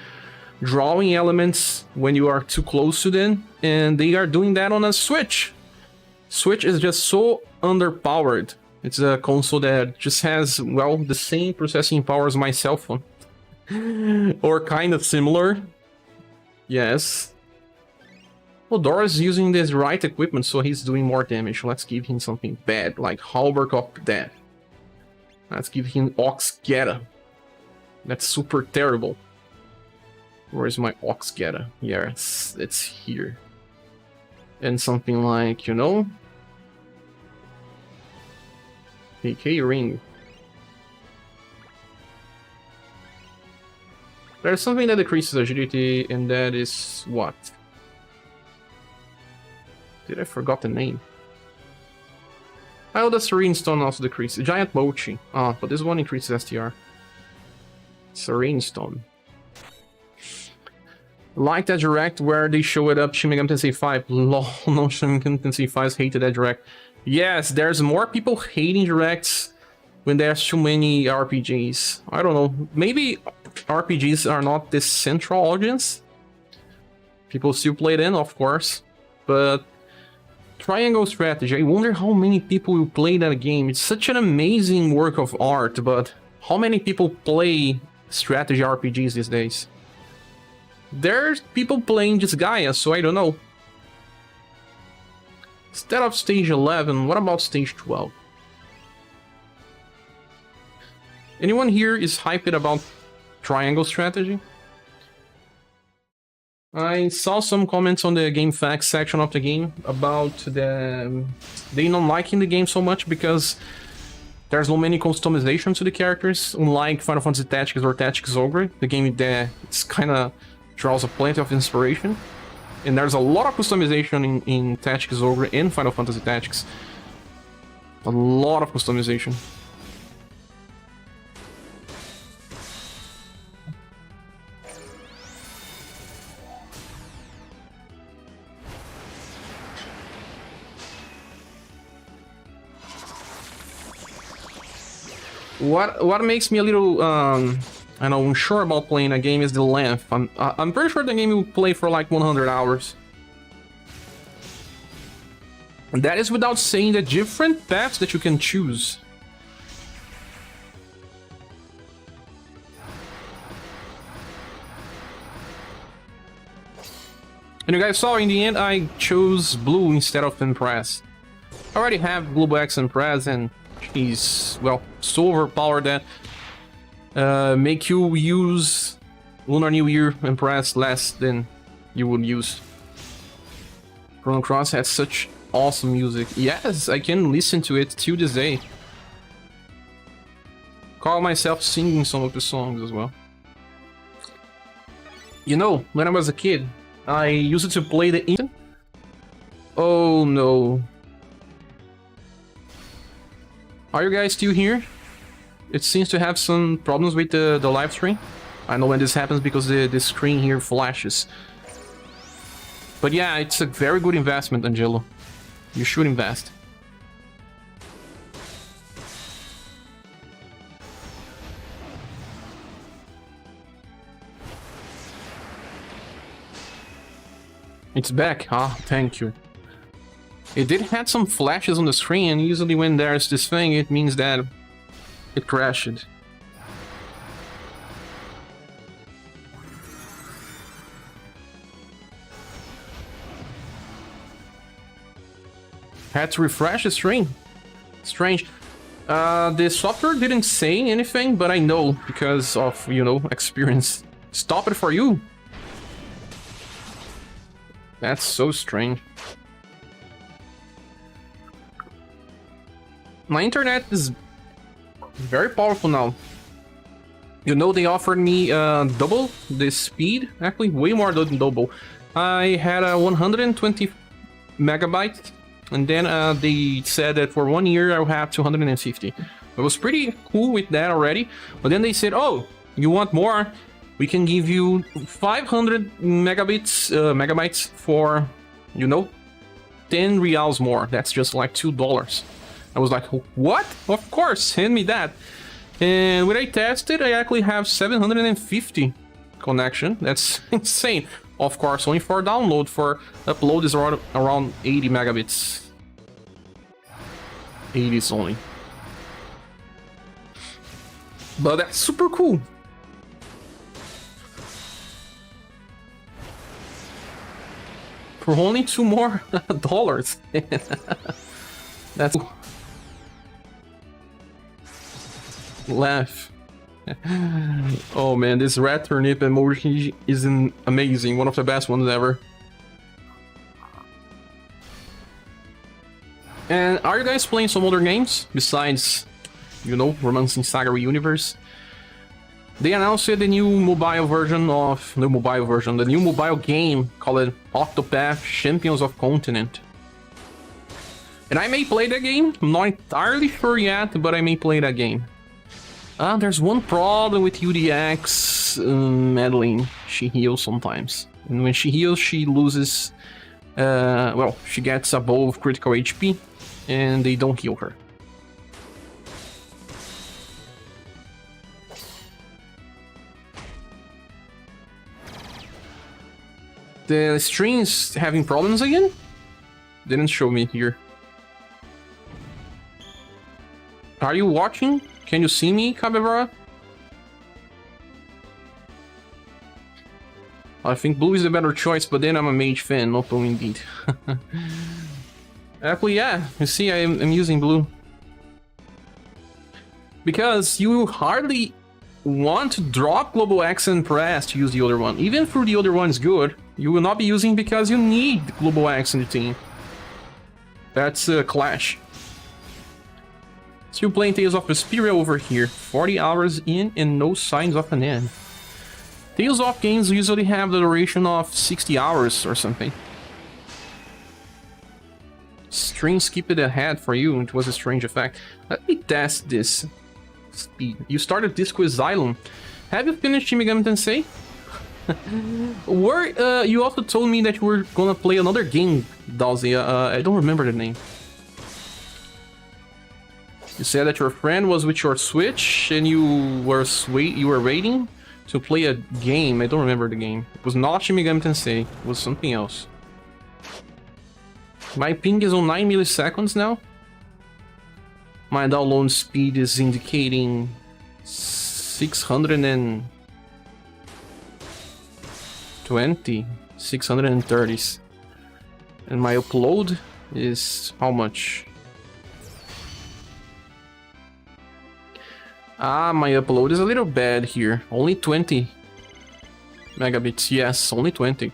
drawing elements when you are too close to them, and they are doing that on a Switch. Switch is just so underpowered. It's a console that just has, well, the same processing power as my cell phone. Or kind of similar. Yes. Well, Dora's using this right equipment, so he's doing more damage. Let's give him something bad, like Halberg of Death. Let's give him Oxgeta. That's super terrible. Where is my Oxgeta? Yeah, it's here. And something like, AK Ring. There's something that decreases agility, and that is what? Did I forgot the name? Oh, the Serene Stone also decreases. Giant Mochi. Ah, but this one increases STR. Serene Stone. Like that direct where they show it up Shin Megami Tensei 5. Lol, no, Shin Megami Tensei 5 hated that direct. Yes, there's more people hating directs when there's too many RPGs. I don't know. Maybe RPGs are not this central audience. People still play them, of course. But Triangle Strategy, I wonder how many people will play that game. It's such an amazing work of art, but how many people play strategy RPGs these days? There's people playing just Gaia, so I don't know. Instead of stage 11, what about stage 12? Anyone here is hyped about Triangle Strategy? I saw some comments on the game facts section of the game about they not liking the game so much because there's no many customization to the characters, unlike Final Fantasy Tactics or Tactics Ogre, the game that it's kind of draws a plenty of inspiration. And there's a lot of customization in Tactics Ogre and Final Fantasy Tactics. A lot of customization. What makes me a little I know, unsure about playing a game is the length. I'm pretty sure the game will play for like 100 hours. And that is without saying the different paths that you can choose. And you guys saw in the end I chose blue instead of Impress. I already have Global X Impress and she's, well, so overpowered that make you use Lunar New Year Impress less than you would use. Chrono Cross has such awesome music. Yes, I can listen to it till this day. Call myself singing some of the songs as well. You know, when I was a kid, I used to play the instant. Oh no. Are you guys still here? It seems to have some problems with the live stream. I know when this happens because the screen here flashes. But yeah, it's a very good investment, Angelo. You should invest. It's back. Ah, thank you. It did have some flashes on the screen, and usually when there's this thing, it means that it crashed. Had to refresh the stream. Strange. The software didn't say anything, but I know because of, you know, experience. Stop it for you. That's so strange. My internet is very powerful now. You know, they offered me double the speed, actually way more than double. I had a 120 megabytes, and then they said that for 1 year I'll have 250. I was pretty cool with that already, but then they said, oh, you want more? We can give you 500 megabytes for, you know, 10 reals more. That's just like $2. I was like, what? Of course, send me that. And when I tested, I actually have 750 connection. That's insane. Of course, only for download. For upload is around 80 megabits. 80 is only. But that's super cool. For only $2 more. That's cool. Laugh. Oh man, this rat turnip emoji is amazing. One of the best ones ever. And are you guys playing some other games besides, you know, Romancing SaGa UniverSe? They announced the new mobile version of the new mobile game called Octopath Champions of Continent. And I may play that game. I'm not entirely sure yet, but I may play that game. There's one problem with UDX Madeline. She heals sometimes. And when she heals, she loses... well, she gets above critical HP, and they don't heal her. The stream's having problems again? Didn't show me here. Are you watching? Can you see me, Cabebra? I think blue is the better choice, but then I'm a mage fan, not blue indeed. Actually, yeah, you see, I'm using blue. Because you hardly want to drop Global X and Press to use the other one. Even if the other one is good, you will not be using because you need Global X in the team. That's a clash. Still playing Tales of Vesperia over here. 40 hours in and no signs of an end. Tales of games usually have the duration of 60 hours or something. Stream skipped ahead for you, it was a strange effect. Let me test this speed. You started Disco Asylum. Have you finished Shin Megami Tensei? You also told me that you were gonna play another game, Dazia. I don't remember the name. You said that your friend was with your Switch and you were waiting to play a game. I don't remember the game. It was not Shin Megami Tensei. It was something else. My ping is on 9 milliseconds now. My download speed is indicating 620, 630s. And my upload is how much? Ah, my upload is a little bad here. Only 20 megabits. Yes, only 20.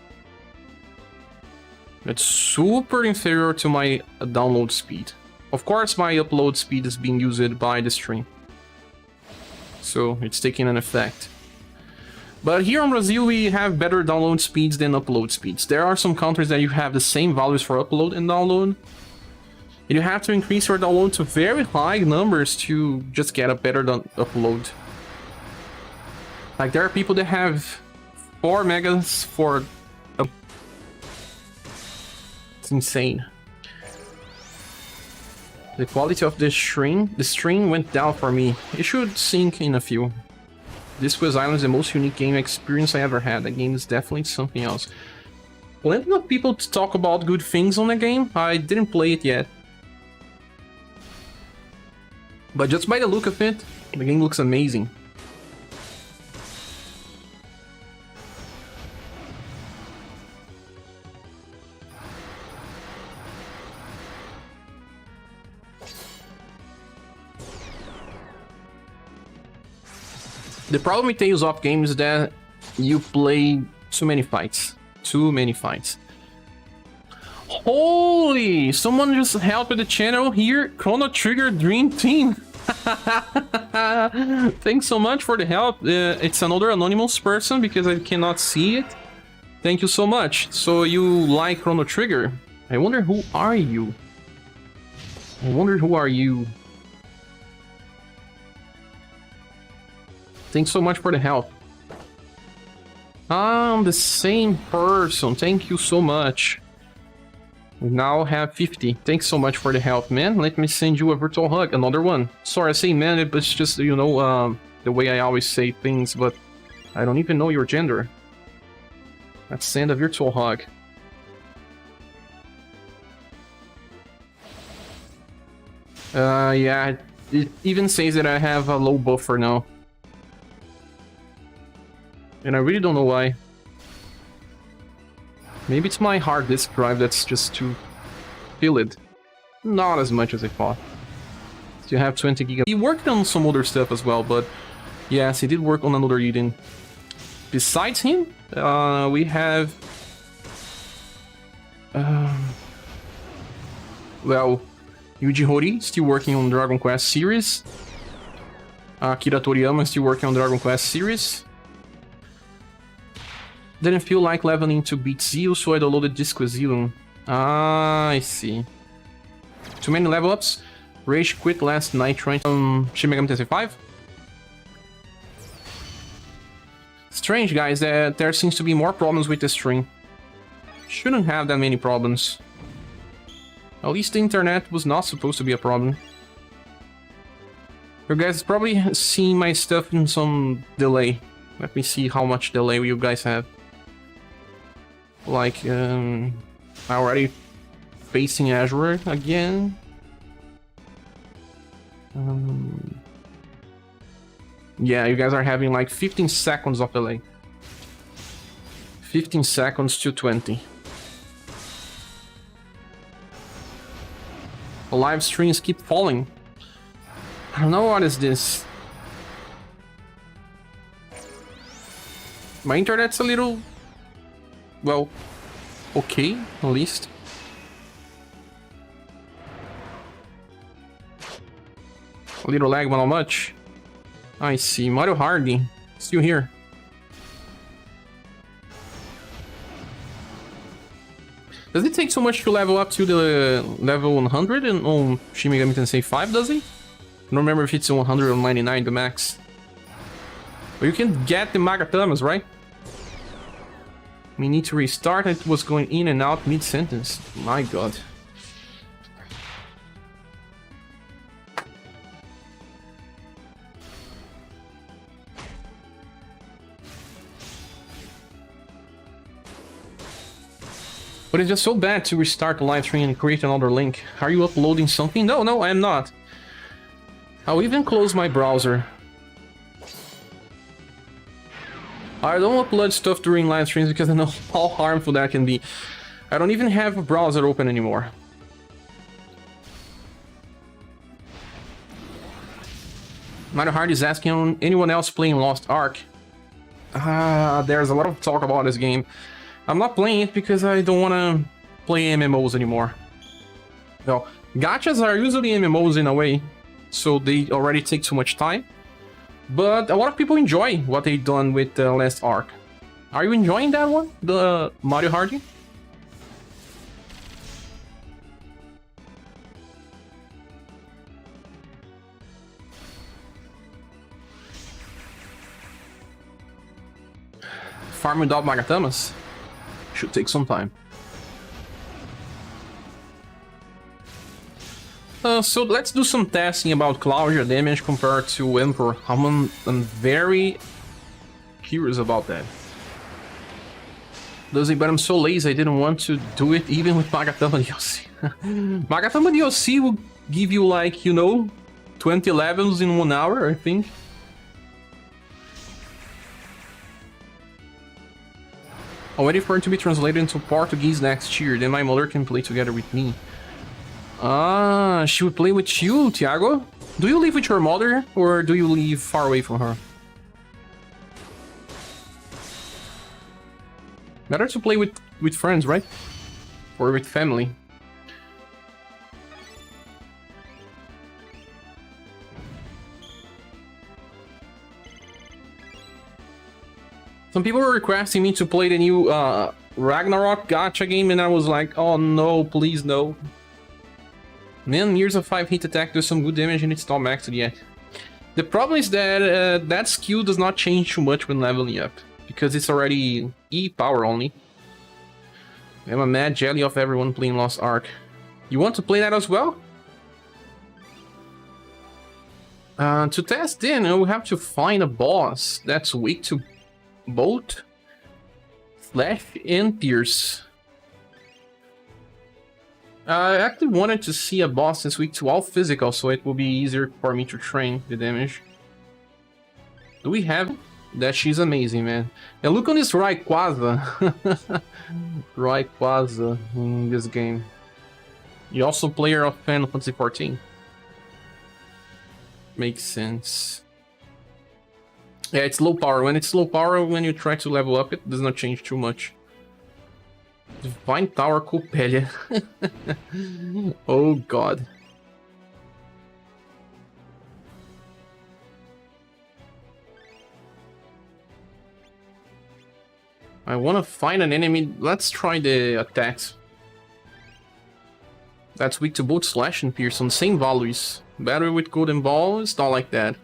That's super inferior to my download speed. Of course, my upload speed is being used by the stream, so it's taking an effect. But here in Brazil, we have better download speeds than upload speeds. There are some countries that you have the same values for upload and download, and you have to increase your download to very high numbers to just get a better upload. Like, there are people that have 4 megas for... It's insane. The quality of the stream went down for me. It should sink in a few. This Quiz Island is the most unique game experience I ever had. The game is definitely something else. Plenty of people to talk about good things on the game. I didn't play it yet. But just by the look of it, the game looks amazing. The problem with Tales of games is that you play too many fights. Too many fights. Holy! Someone just helped the channel here. Chrono Trigger Dream Team. Thanks so much for the help. It's another anonymous person because I cannot see it. Thank you so much. So you like Chrono Trigger? I wonder who are you? I wonder who are you? Thanks so much for the help. I'm the same person. Thank you so much. We now have 50. Thanks so much for the help, man. Let me send you a virtual hug. Another one. Sorry, I say man, but it's just, you know, the way I always say things, but I don't even know your gender. Let's send a virtual hug. Yeah, it even says that I have a low buffer now. And I really don't know why. Maybe it's my hard disk drive that's just too filled. Not as much as I thought. Still have 20 gigabytes. He worked on some other stuff as well, but yes, he did work on another Eden. Besides him, we have... well, Yuji Horii still working on Dragon Quest series. Akira Toriyama still working on Dragon Quest series. Didn't feel like leveling to beat Zeo, so I downloaded Disco Zero. Ah, I see. Too many level ups. Rage quit last night trying to Shin Megami Tensei 5. Strange, guys, that there seems to be more problems with the stream. Shouldn't have that many problems. At least the internet was not supposed to be a problem. You guys probably seeing my stuff in some delay. Let me see how much delay you guys have. Like, already facing Azure again. Yeah, you guys are having like 15 seconds of delay. 15 seconds to 20. The live streams keep falling. I don't know what is this. My internet's a little... well, okay, at least. A little lag, but not much. I see. Mario Hardy, still here. Does it take so much to level up to the level 100 on Shin Megami Tensei 5, does it? I don't remember if it's 100 or 99, the max. But you can get the Magatamas, right? We need to restart. It was going in and out mid-sentence. My god. But it's just so bad to restart the live stream and create another link. Are you uploading something? No, no, I am not. I'll even close my browser. I don't upload stuff during live streams because I know how harmful that can be. I don't even have a browser open anymore. Mario Hard is asking on anyone else playing Lost Ark. There's a lot of talk about this game. I'm not playing it because I don't want to play MMOs anymore. No, gachas are usually MMOs in a way, so they already take too much time. But a lot of people enjoy what they've done with the Lost Ark. Are you enjoying that one, the Mario Hardy? Farm without Magatamas? Should take some time. So let's do some testing about Cloudia damage compared to Emperor. I'm very curious about that. But I'm so lazy I didn't want to do it even with Magatama DLC. Magatama DLC will give you like, you know, 20 levels in 1 hour, I think. I'm waiting for it to be translated into Portuguese next year, then my mother can play together with me. Ah, she would play with you, Thiago? Do you live with your mother, or do you live far away from her? Better to play with friends, right? Or with family. Some people were requesting me to play the new Ragnarok gacha game, and I was like, oh no, please no. Man, Years of 5 hit attack does some good damage and it's not maxed yet. The problem is that that skill does not change too much when leveling up, because it's already E power only. I'm a mad jelly of everyone playing Lost Ark. You want to play that as well? To test in, we'll have to find a boss that's weak to both Slash and Pierce. I actually wanted to see a boss this week to all physical, so it will be easier for me to train the damage. Do we have that? She's amazing, man. And look on this Rayquaza. Rayquaza in this game. You also player of Final Fantasy 14. Makes sense. Yeah, it's low power. When it's low power, when you try to level up, it does not change too much. Divine Tower Copelia. Oh god. I want to find an enemy. Let's try the attacks. That's weak to both Slash and Pierce on same values. Battery with Golden Ball is not like that.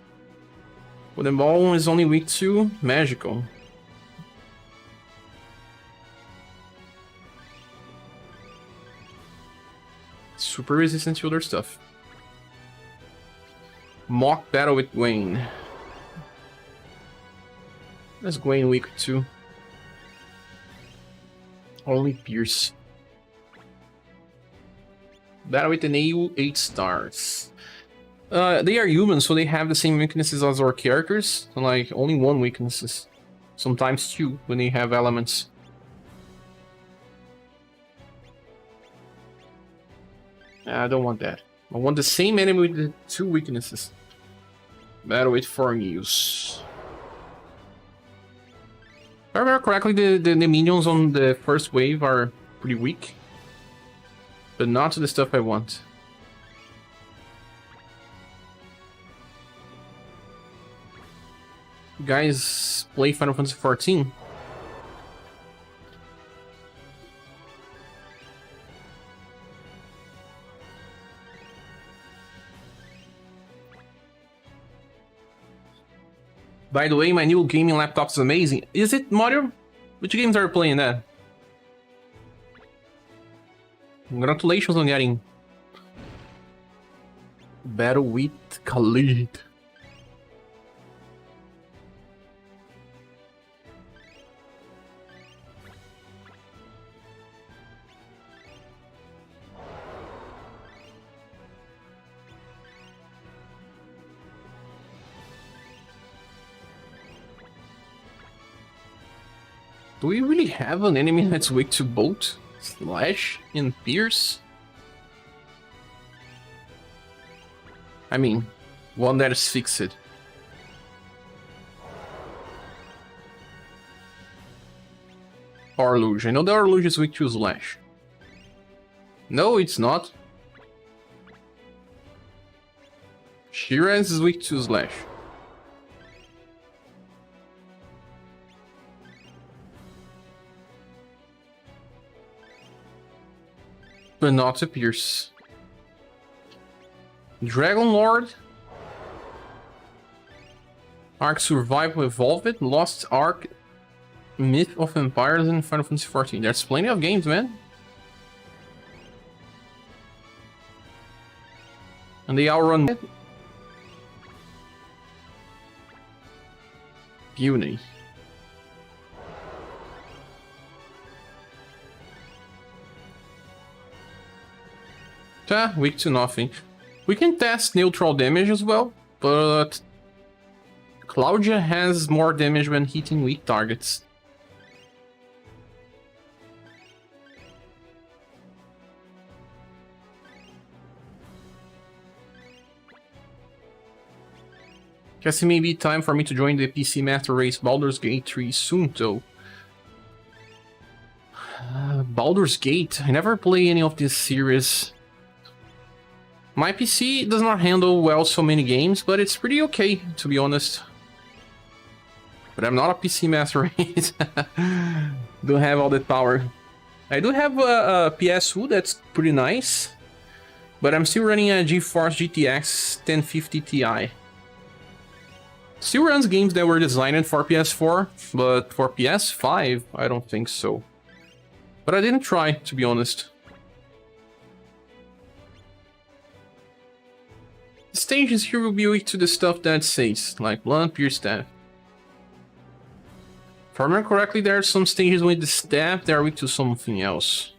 Golden Ball is only weak to Magical. Super resistant to other stuff. Mock battle with Gwen. That's Gwen weak too. Only Pierce. Battle with an AU 8 stars. They are humans, so they have the same weaknesses as our characters. Like, only one weaknesses. Sometimes two, when they have elements. I don't want that. I want the same enemy with the two weaknesses. Battle with Fornews. If I remember correctly, the minions on the first wave are pretty weak. But not to the stuff I want. You guys play Final Fantasy 14? By the way, my new gaming laptop is amazing. Is it, Mario? Which games are you playing there? Congratulations on getting Battle with Khalid. Do we really have an enemy that's weak to bolt, slash, and pierce? I mean, one that is fixed. Arluge. I know the Arluge is weak to slash. No, it's not. Shiraz is weak to slash. But not to pierce. Dragon Lord. Ark Survival Evolved. Lost Ark. Myth of Empires in Final Fantasy XIV. There's plenty of games, man. And they all run. Uni. Weak to nothing. We can test neutral damage as well, but Claudia has more damage when hitting weak targets. Guess it may be time for me to join the PC Master Race Baldur's Gate 3 soon, though. Baldur's Gate? I never play any of this series. My PC does not handle well so many games, but it's pretty okay, to be honest. But I'm not a PC Master Race. Don't have all that power. I do have a PS2 that's pretty nice, but I'm still running a GeForce GTX 1050 Ti. Still runs games that were designed for PS4, but for PS5, I don't think so. But I didn't try, to be honest. The stages here will be weak to the stuff that says, like blunt, pierce, staff. If I remember correctly, there are some stages with the staff that are weak to something else.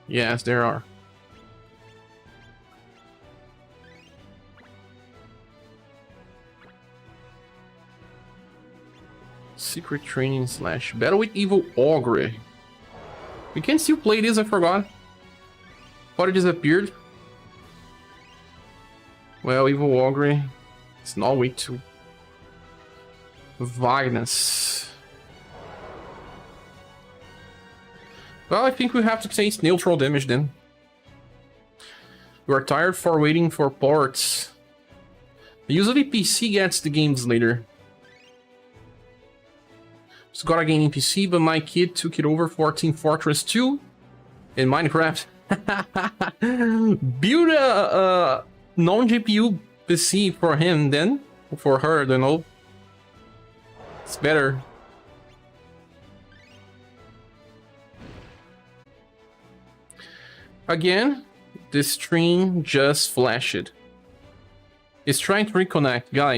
Yes, there are. Secret training slash battle with evil ogre. We can still play this, I forgot. Thought it disappeared. Well, evil ogre. It's not weak to Vagnus. Well, I think we have to taste neutral damage then. We are tired for waiting for ports. Usually PC gets the games later. Just got a game in PC, but my kid took it over for Team Fortress 2 in Minecraft. Build a non-GPU PC for him then, for her, I don't know. It's better. Again, the stream just flashed. It's trying to reconnect, guys.